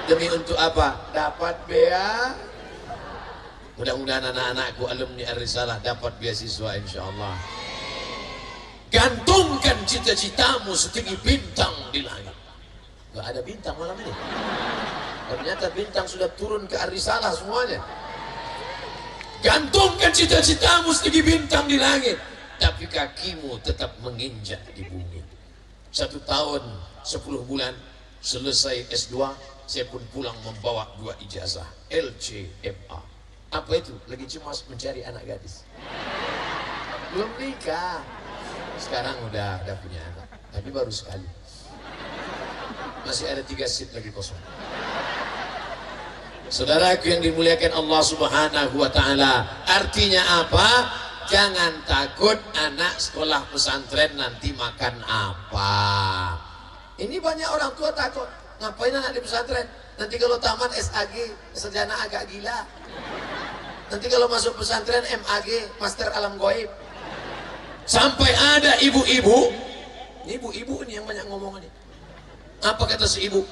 Demi untuk apa? Dapat bea. Mudah-mudahan anak-anakku alumni Ar-Risalah dapat beasiswa insyaallah. Gantungkan cita-citamu setinggi bintang di langit. Gak ada bintang malam ini. Ternyata bintang sudah turun ke Ar-Risalah semuanya. Gantungkan cita-citamu setinggi bintang di langit, tapi kakimu tetap menginjak di bumi. 1 tahun 10 bulan selesai S2, saya pun pulang membawa 2 ijazah LCMA. Apa itu? Lagi cemas mencari anak gadis. Belum nikah. Sekarang udah punya anak, tapi baru sekali. Masih ada 3 seat lagi kosong. Saudaraku yang dimuliakan Allah Subhanahu wa Ta'ala, artinya apa? Jangan takut anak sekolah pesantren nanti makan apa. Ini banyak orang tua takut. Ngapain anak di pesantren? Nanti kalau tamat SAG, sarjana agak gila. Nanti kalau masuk pesantren MAG, Master Alam Goib. Sampai ada ibu-ibu, ibu-ibu ini yang banyak ngomong ini. Apa kata si ibu?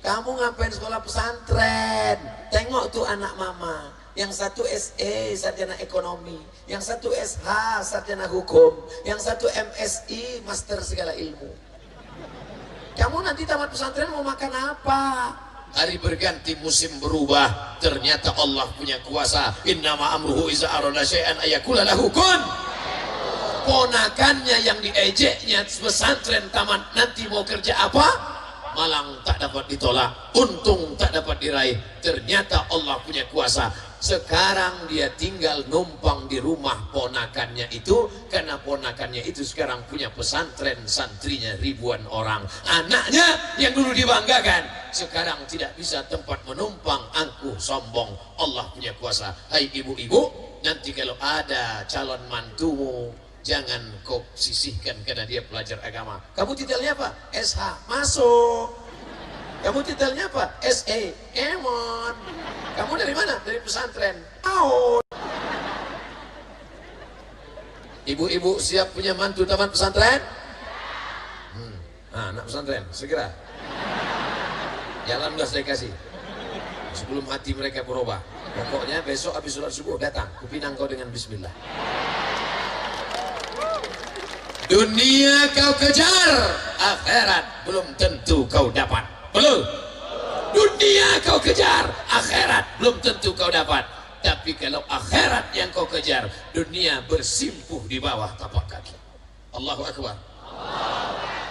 Kamu ngapain sekolah pesantren? Tengok tuh anak mama. Yang satu SE, sarjana ekonomi. Yang satu SH, sarjana hukum. Yang satu MSI, master segala ilmu. Kamu nanti tamat pesantren mau makan apa? Hari berganti, musim berubah. Ternyata Allah punya kuasa. Innama amruhu iza arada syai'an ayakula lahu kun. Ponakannya yang diejeknya pesantren tamat nanti mau kerja apa? Malang tak dapat ditolak, untung tak dapat diraih. Ternyata Allah punya kuasa. Sekarang dia tinggal numpang di rumah ponakannya itu, karena ponakannya itu sekarang punya pesantren, santrinya ribuan orang. Anaknya yang dulu dibanggakan sekarang tidak bisa tempat menumpang, angkuh sombong. Allah punya kuasa. Hai ibu-ibu, nanti kalau ada calon mantumu, jangan kau sisihkan karena dia pelajar agama. Kamu titelnya apa? SH, masuk. Kamu titelnya apa? SE, Emon. Kamu dari mana? Dari pesantren. Tahun. Ibu-ibu siap punya mantu taman pesantren? Nah, anak pesantren, segera. Jalan udah saya kasih. Sebelum hati mereka berubah. Pokoknya besok habis sholat subuh datang. Kupinang kau dengan bismillah. Dunia kau kejar, akhirat belum tentu kau dapat. Belum. Dunia kau kejar, akhirat belum tentu kau dapat. Tapi kalau akhirat yang kau kejar, dunia bersimpuh di bawah tapak kaki. Allahu Akbar.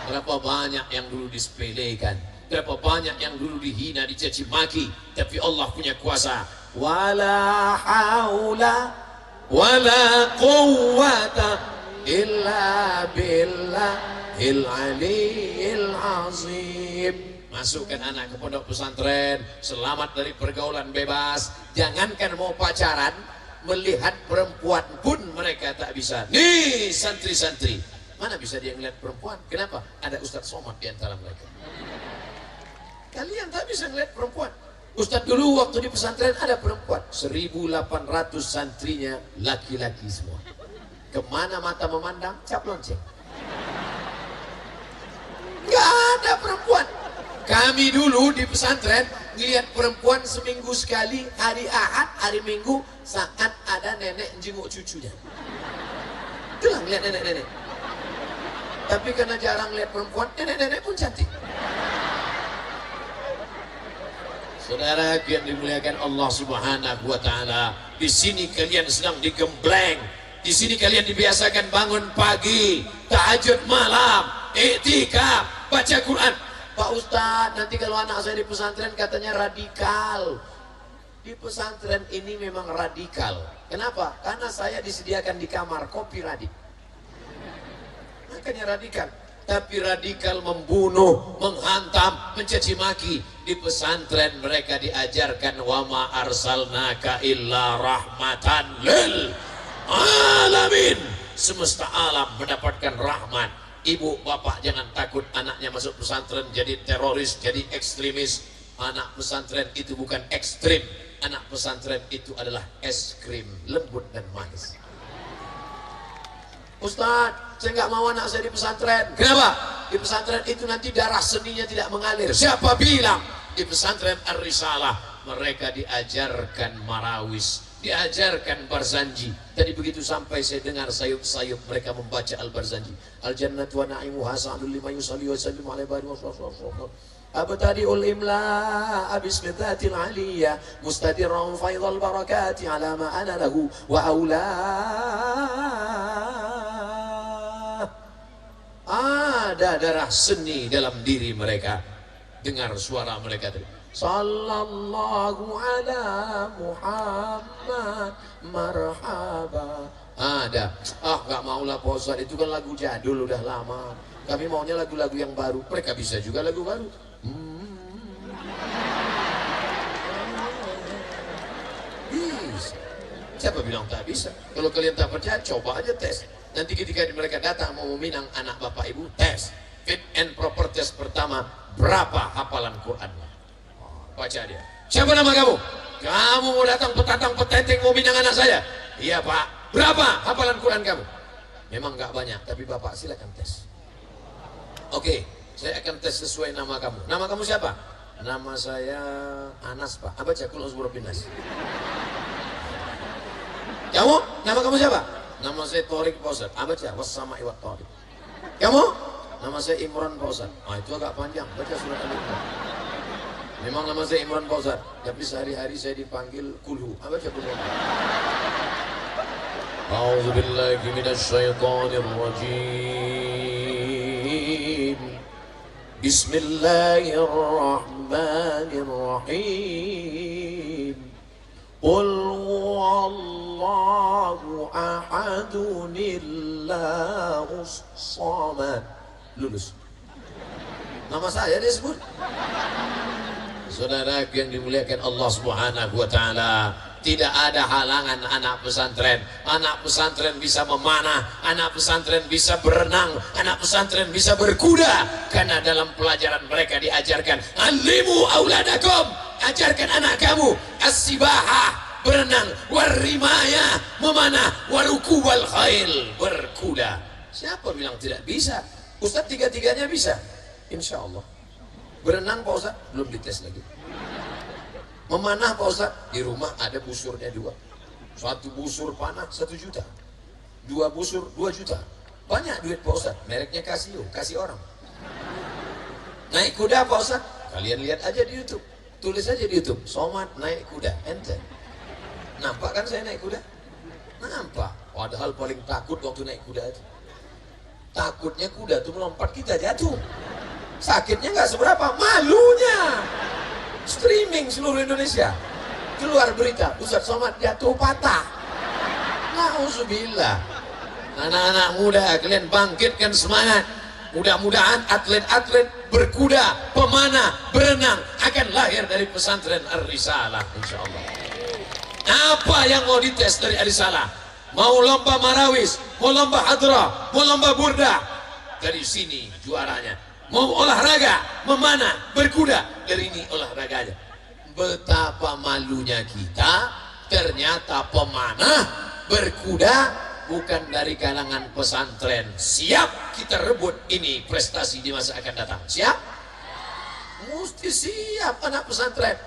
Berapa banyak yang dulu disepelekan, berapa banyak yang dulu dihina, dicaci maki, tapi Allah punya kuasa. Wala haula wala quwwata illa billahil aliyil azim. Masukkan anak ke pondok pesantren, selamat dari pergaulan bebas. Jangankan mau pacaran, melihat perempuan pun mereka tak bisa. Nih santri-santri, mana bisa dia ngeliat perempuan? Kenapa? Ada Ustadz Somad di antara mereka. Kalian tak bisa ngeliat perempuan. Ustadz dulu waktu di pesantren ada perempuan, 1.800 santrinya laki-laki semua. Kemana mata memandang, cap lonceng. Gak ada perempuan. Kami dulu di pesantren ngelihat perempuan seminggu sekali, hari Ahad, hari Minggu, saat ada nenek jenguk cucunya. Itulah ngelihat nenek-nenek. Tapi karena jarang lihat perempuan, nenek-nenek pun cantik. Saudara yang dimuliakan Allah Subhanahu wa Ta'ala, di sini kalian sedang digembleng. Di sini kalian dibiasakan bangun pagi, tahajud malam, iktikaf, baca Quran. Pak Ustadz, nanti kalau anak saya di pesantren katanya radikal. Di pesantren ini memang radikal. Kenapa? Karena saya disediakan di kamar kopi radik. Makanya radikal. Tapi radikal membunuh, menghantam, mencaci maki. Di pesantren mereka diajarkan wama arsalnaka illa rahmatan lil alamin. Semesta alam mendapatkan rahmat. Ibu bapak jangan takut anaknya masuk pesantren jadi teroris, jadi ekstremis. Anak pesantren itu bukan ekstrim. Anak pesantren itu adalah es krim, lembut dan manis. Ustadz, saya nggak mau anak saya di pesantren. Kenapa? di pesantren itu nanti darah seninya tidak mengalir? Siapa bilang? Di pesantren Ar-Risalah mereka diajarkan marawis, diajarkan barzanji. Tadi begitu sampai saya dengar sayup-sayup mereka membaca al-barzanji. Al-jannatu wa na'imuha sa'adul lima yusalli wa sallim alaihi wa sallam. Abtadi'ul imla bismitatil aliyah mustadirran faidhal barakati ala ma ana lahu wa aula. Ada darah seni dalam diri mereka. Dengar suara mereka tadi. Sallallahu ala Muhammad marhaba. Ada. Gak maulah Pak Ustaz, itu kan lagu jadul udah lama. Kami maunya lagu-lagu yang baru. Mereka bisa juga lagu baru. Bisa. Siapa bilang tak bisa? Kalau kalian tak percaya, coba aja tes. Nanti ketika mereka datang mau meminang anak bapak ibu, tes. Fit and proper test pertama, berapa hafalan Qurannya? Baca dia. Siapa nama kamu? Kamu mau datang petatang peteteng mau minang anak saya? Iya Pak. Berapa hafalan Quran kamu? Memang nggak banyak, tapi bapak silakan tes. Oke, saya akan tes sesuai nama kamu. Nama kamu siapa? Nama saya Anas Pak. Baca Qul a'udzu birabbil nas. Kamu? Nama kamu siapa? Nama saya Torik Pak Ustaz. Baca wassama'i wat Torik. Kamu? Nama saya Imran Pak Ustaz. Itu agak panjang. Baca surat Al-Imran. Memang nama saya Imran Pak Ustaz, tapi sehari-hari saya dipanggil Kulhu. Baca Kulhu. A'udzu billahi minasy syaithanir rajim. Bismillahirrahmanirrahim. Qul huwallahu ahadun illahus samad. Lulus. Nama saya disebut. Saudara yang dimuliakan Allah Subhanahu wa taala, tidak ada halangan anak pesantren. Anak pesantren bisa memanah, anak pesantren bisa berenang, anak pesantren bisa berkuda, karena dalam pelajaran mereka diajarkan alimu auladakum, ajarkan anak kamu as-sibahah, berenang, warimaya, memanah, warukubal khail, berkuda. Siapa bilang tidak bisa? Ustaz tiga-tiganya bisa, insya Allah. Berenang Pak Ustaz, belum dites lagi. Memanah Pak Ustaz, di rumah ada busurnya 2. 1 busur panah 1 juta, 2 busur 2 juta. Banyak duit Pak Ustaz, mereknya Casio, kasih orang. Naik kuda Pak Ustaz, kalian lihat aja di YouTube. Tulis aja di YouTube, Somad naik kuda, ente. Nampak kan saya naik kuda? Nampak. Padahal paling takut waktu naik kuda itu. Takutnya kuda tuh melompat, kita jatuh. Sakitnya nggak seberapa, malunya. Streaming seluruh Indonesia. Keluar berita, Ustaz Somad jatuh patah. Nauzubillah. Anak-anak muda, kalian bangkitkan semangat. Mudah-mudahan atlet-atlet berkuda, pemanah, berenang akan lahir dari pesantren Ar-Risalah, insya Allah. Apa yang mau dites dari Ar-Risalah? Mau lomba marawis, mau lomba hadrah, mau lomba burdah, dari sini juaranya. Mau olahraga, memanah, berkuda, dari ini olahraganya. Betapa malunya kita, ternyata pemanah, berkuda bukan dari kalangan pesantren. Siap kita rebut ini prestasi di masa akan datang. Siap? Mesti siap anak pesantren.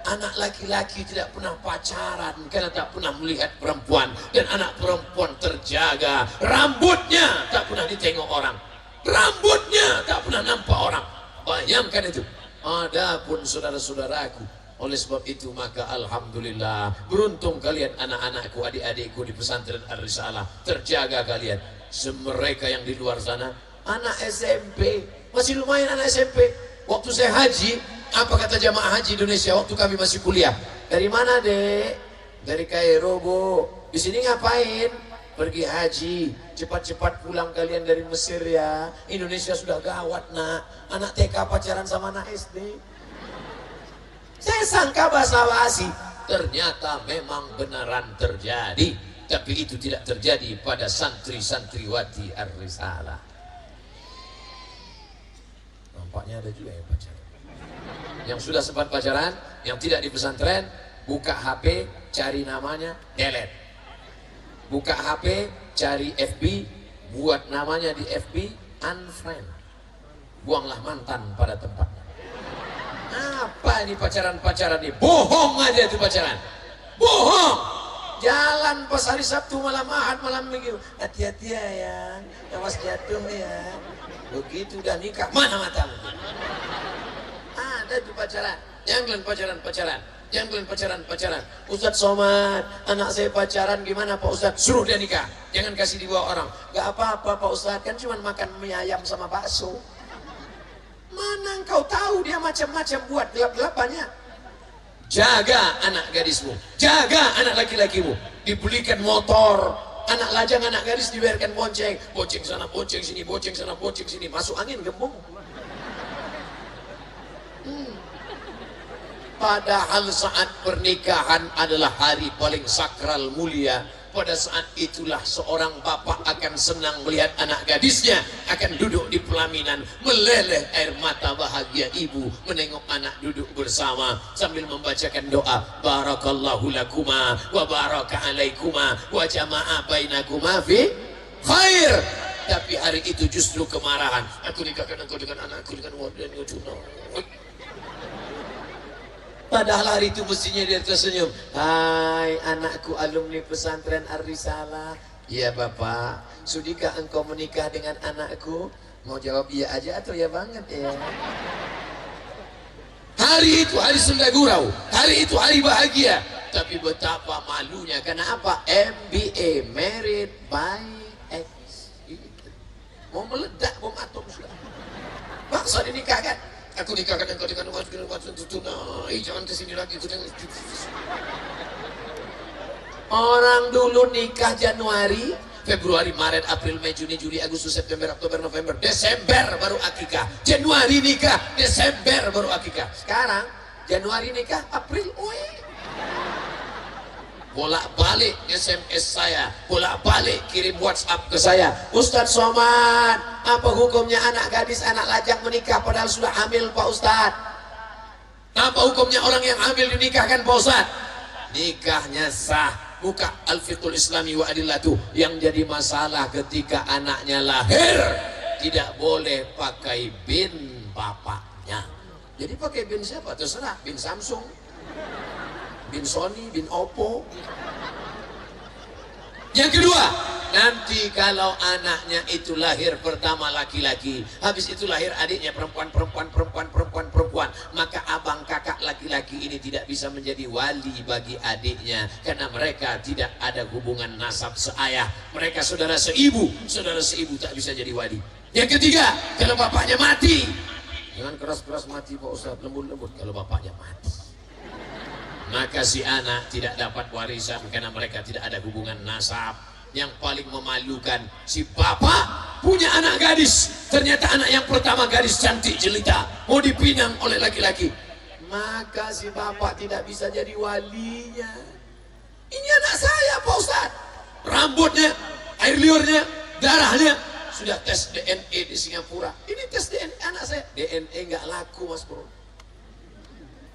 Anak laki-laki tidak pernah pacaran karena tak pernah melihat perempuan, dan anak perempuan terjaga, rambutnya tak pernah ditengok orang, rambutnya tak pernah nampak orang. Bayangkan itu. Adapun saudara-saudaraku, oleh sebab itu maka alhamdulillah, beruntung kalian anak-anakku, adik-adikku di pesantren Ar-Risalah, terjaga kalian. Mereka yang di luar sana, anak SMP, masih lumayan anak SMP. Waktu saya haji, apa kata jamaah haji Indonesia waktu kami masih kuliah? Dari mana dek? Dari Kairo bu. Di sini ngapain? Pergi haji. Cepat-cepat pulang kalian dari Mesir ya. Indonesia sudah gawat nak. Anak TK pacaran sama anak SD. Saya sangka basa-basi. Ternyata memang beneran terjadi. Tapi itu tidak terjadi pada santri-santriwati Ar-Risalah. Nampaknya ada juga yang pacaran. Yang sudah sempat pacaran, yang tidak di pesantren, buka HP, cari namanya, delete. Buka HP, cari FB, buat namanya di FB, unfriend. buanglah mantan pada tempatnya. Apa ini pacaran-pacaran ini? Bohong aja itu pacaran. Bohong. Jalan pas hari Sabtu malam Ahad malam Minggu. Hati-hati ya, awas jatuh ya. Begitu udah nikah, mana matamu? Ada tuh pacaran. Jangan kalian pacaran-pacaran. Jangan kalian pacaran-pacaran. Ustadz Somad, anak saya pacaran gimana Pak Ustadz? Suruh dia nikah. Jangan kasih dibawa orang. Gak apa-apa Pak Ustadz, kan cuma makan mie ayam sama bakso. Mana engkau tahu dia macam-macam buat gelap-gelapannya. Jaga anak gadismu, jaga anak laki-lakimu. Dibelikan motor, anak lajang, anak gadis dibiarkan bonceng. Bonceng sana, bonceng sini, bonceng sana, bonceng sini. Masuk angin gembung. Padahal saat pernikahan adalah hari paling sakral mulia. Pada saat itulah seorang bapak akan senang melihat anak gadisnya akan duduk di pelaminan, meleleh air mata bahagia ibu menengok anak duduk bersama sambil membacakan doa, barakallahu lakuma wa baraka alaikuma wa jama'a bainakuma fi khair. Tapi hari itu justru kemarahan. Aku nikahkan engkau dengan anakku dengan wadah dan tunai. Padahal hari itu mestinya dia tersenyum. Hai anakku alumni pesantren Ar-Risalah. Iya bapak, sudikah engkau menikah dengan anakku? Mau jawab iya aja atau ya banget ya? Hari itu hari senda gurau, hari itu hari bahagia. Tapi betapa malunya, karena apa? MBA, Married by X. Mau meledak bom atom sudah. Bangsa dinikahkan. Aku nikahkan engkau dengan wajib tunai, jangan kesini lagi. Orang dulu nikah Januari, Februari, Maret, April, Mei, Juni, Juli, Agustus, September, Oktober, November, Desember baru akikah. Januari nikah, Desember baru akikah. Sekarang Januari nikah, April, bolak-balik SMS saya, bolak-balik kirim WhatsApp ke saya. Ustadz Somad, apa hukumnya anak gadis, anak lajang menikah padahal sudah hamil Pak Ustadz? Apa hukumnya orang yang hamil dinikahkan Pak Ustadz? Nikahnya sah. Buka Al-Fiqhul Islami wa Adillatuh. Yang jadi masalah ketika anaknya lahir, tidak boleh pakai bin bapaknya. Jadi pakai bin siapa? Terserah, bin Samsung, bin Sony, bin Oppo. Yang kedua, nanti kalau anaknya itu lahir pertama laki-laki, habis itu lahir adiknya perempuan, maka abang kakak laki-laki ini tidak bisa menjadi wali bagi adiknya, karena mereka tidak ada hubungan nasab seayah. Mereka saudara seibu tak bisa jadi wali. Yang ketiga, kalau bapaknya mati, jangan keras-keras mati Pak Ustaz, lembut-lembut. Kalau bapaknya mati, maka si anak tidak dapat warisan karena mereka tidak ada hubungan nasab. Yang paling memalukan, si bapak punya anak gadis, ternyata anak yang pertama gadis cantik jelita, mau dipinang oleh laki-laki, maka si bapak tidak bisa jadi walinya. Ini anak saya Pak Ustaz, rambutnya, air liurnya, darahnya sudah tes DNA di Singapura. Ini tes DNA anak saya, DNA nggak laku Mas Bro.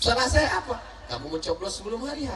Salah saya apa? Kamu mencoblos sebelum hari H.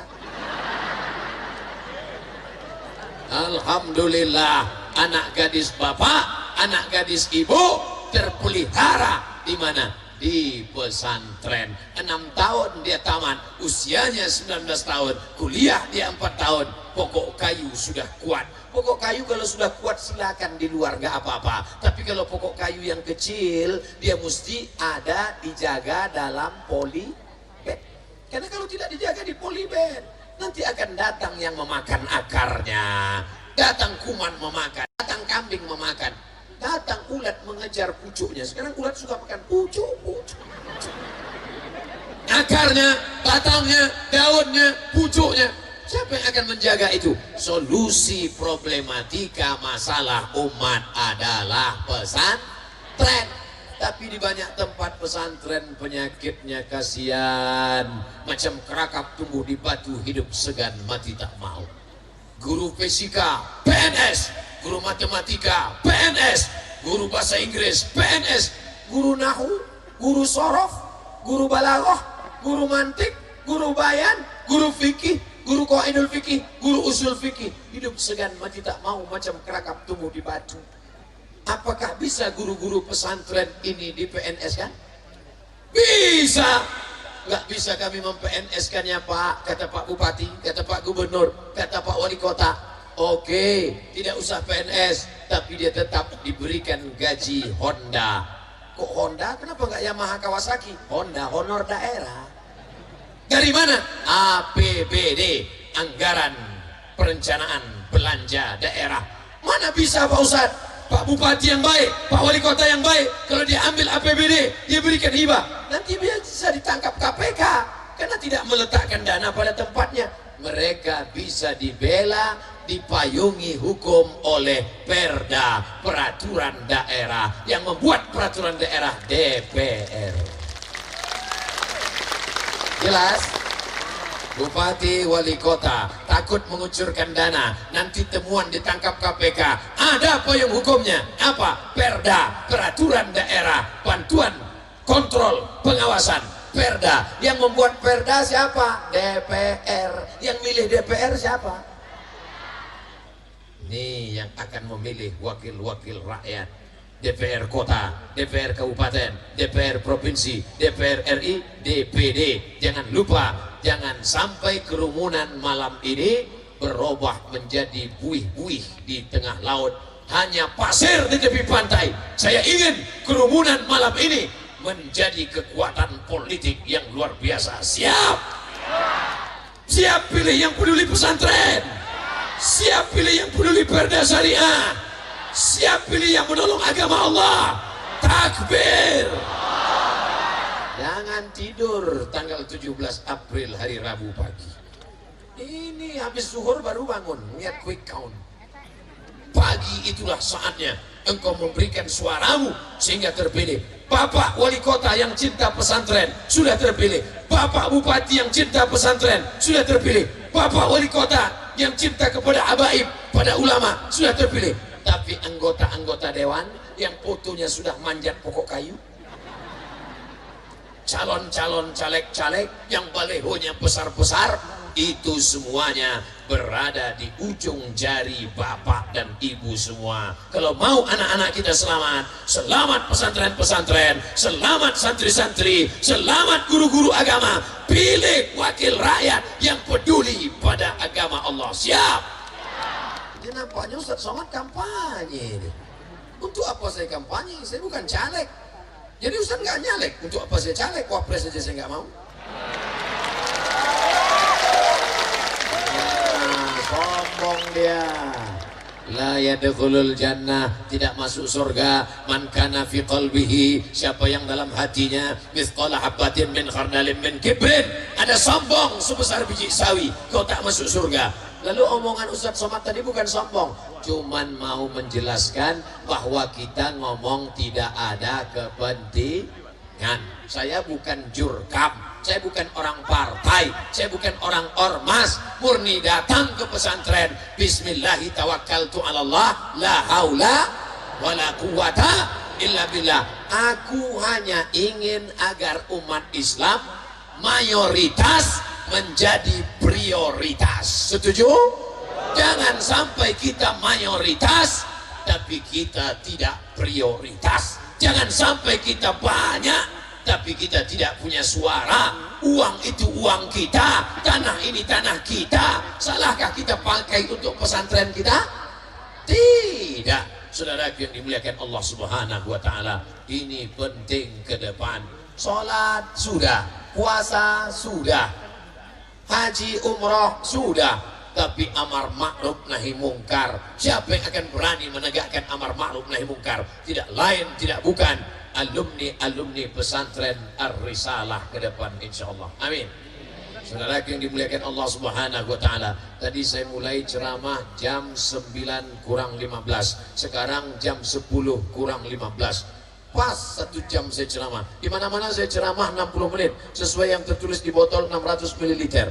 Alhamdulillah, anak gadis bapak, anak gadis ibu terpelihara di mana? Di pesantren. 6 tahun dia tamat, usianya 19 tahun, kuliah dia 4 tahun. Pokok kayu sudah kuat. Pokok kayu kalau sudah kuat silakan di luar nggak apa-apa. Tapi kalau pokok kayu yang kecil, dia mesti ada dijaga dalam polybag. Karena kalau tidak dijaga di polybag, nanti akan datang yang memakan akarnya, datang kuman memakan, datang kambing memakan, datang ulat mengejar pucuknya. Sekarang ulat suka makan pucuk. Akarnya, batangnya, daunnya, pucuknya. Siapa yang akan menjaga itu? Solusi problematika masalah umat adalah pesantren. Tapi di banyak tempat pesantren penyakitnya kasihan, macam kerakap tumbuh di batu, hidup segan mati tak mau. Guru fisika PNS, guru matematika PNS, guru bahasa Inggris PNS, guru nahu, guru sorof, guru balaghah, guru mantik, guru bayan, guru fikih, guru qaidul fikih, guru usul fikih, hidup segan mati tak mau macam kerakap tumbuh di batu. Apakah bisa guru-guru pesantren ini di PNS kan? Bisa. Nggak bisa kami mem-PNS-kannya Pak, kata Pak Bupati, kata Pak Gubernur, kata Pak Wali Kota. Oke, tidak usah PNS, tapi dia tetap diberikan gaji Honda. Kok Honda? Kenapa nggak Yamaha Kawasaki? Honda, honor daerah. Dari mana? APBD, anggaran perencanaan belanja daerah. Mana bisa Pak Ustadz? Pak Bupati yang baik, Pak Wali Kota yang baik, kalau dia ambil APBD, dia berikan hibah, nanti bisa ditangkap KPK karena tidak meletakkan dana pada tempatnya. Mereka bisa dibela, dipayungi hukum oleh Perda, peraturan daerah. Yang membuat peraturan daerah DPR. Jelas? Bupati, wali kota takut mengucurkan dana, nanti temuan ditangkap KPK. Ada payung hukumnya. Apa? Perda, peraturan daerah, bantuan, kontrol, pengawasan. Perda. Yang membuat perda siapa? DPR. Yang milih DPR siapa? Ini yang akan memilih wakil-wakil rakyat. DPR kota, DPR kabupaten, DPR provinsi, DPR RI, DPD. Jangan lupa, jangan sampai kerumunan malam ini berubah menjadi buih-buih di tengah laut, hanya pasir di tepi pantai. Saya ingin kerumunan malam ini menjadi kekuatan politik yang luar biasa. Siap? Siap pilih yang peduli pesantren, siap pilih yang peduli perda syariah, siap pilih yang menolong agama Allah. Takbir. Jangan tidur tanggal 17 April hari Rabu pagi. Ini habis zuhur baru bangun, lihat quick count. Pagi itulah saatnya engkau memberikan suaramu sehingga terpilih. Bapak wali kota yang cinta pesantren sudah terpilih. Bapak bupati yang cinta pesantren sudah terpilih. Bapak wali kota yang cinta kepada habaib, pada ulama sudah terpilih. Tapi anggota-anggota dewan yang fotonya sudah manjat pokok kayu, calon-calon caleg-caleg yang balehonya besar-besar, itu semuanya berada di ujung jari bapak dan ibu semua. Kalau mau anak-anak kita selamat, selamat pesantren-pesantren, selamat santri-santri, selamat guru-guru agama, pilih wakil rakyat yang peduli pada agama Allah. Siap? Ini nampaknya Ustaz Somad kampanye ini. Untuk apa saya kampanye? Saya bukan caleg. Jadi Ustaz nggak nyalek. Untuk apa saya caleg? Wapres saja saya nggak mau. Sombong dia. La yadkhulul jannah, tidak masuk surga man kana fi qalbihi, siapa yang dalam hatinya mithqala habatin min khardalin min kibrin, ada sombong sebesar biji sawi, kau tak masuk surga. Lalu omongan Ustaz Somad tadi bukan sombong, cuman mau menjelaskan bahwa kita ngomong tidak ada kepentingan. Saya bukan jurkam, saya bukan orang partai, saya bukan orang ormas, murni datang ke pesantren. Bismillahi tawakkaltu ala Allah, la haula wala quwata illa billah. Aku hanya ingin agar umat Islam mayoritas menjadi prioritas. Setuju? Jangan sampai kita mayoritas tapi kita tidak prioritas. Jangan sampai kita banyak tapi kita tidak punya suara. Uang itu uang kita, tanah ini tanah kita. Salahkah kita pakai untuk pesantren kita? Tidak. Saudara yang dimuliakan Allah Subhanahu wa taala, ini penting ke depan. Salat sudah, puasa sudah, haji umroh sudah, tapi amar ma'ruf nahi mungkar, siapa yang akan berani menegakkan amar ma'ruf nahi mungkar? Tidak lain tidak bukan alumni pesantren Ar-Risalah ke depan insyaallah. Amin. Saudara yang dimuliakan Allah Subhanahu wa taala, tadi saya mulai ceramah jam 9 kurang 15, sekarang jam 10 kurang 15. Pas 1 jam saya ceramah. Di mana-mana saya ceramah 60 menit sesuai yang tertulis di botol 600 ml.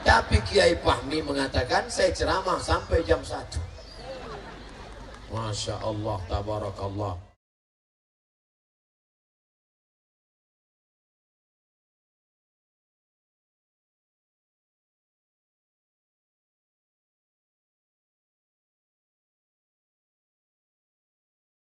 Tapi Kiai Fahmi mengatakan saya ceramah sampai jam 1. Masya Allah, tabarakallah.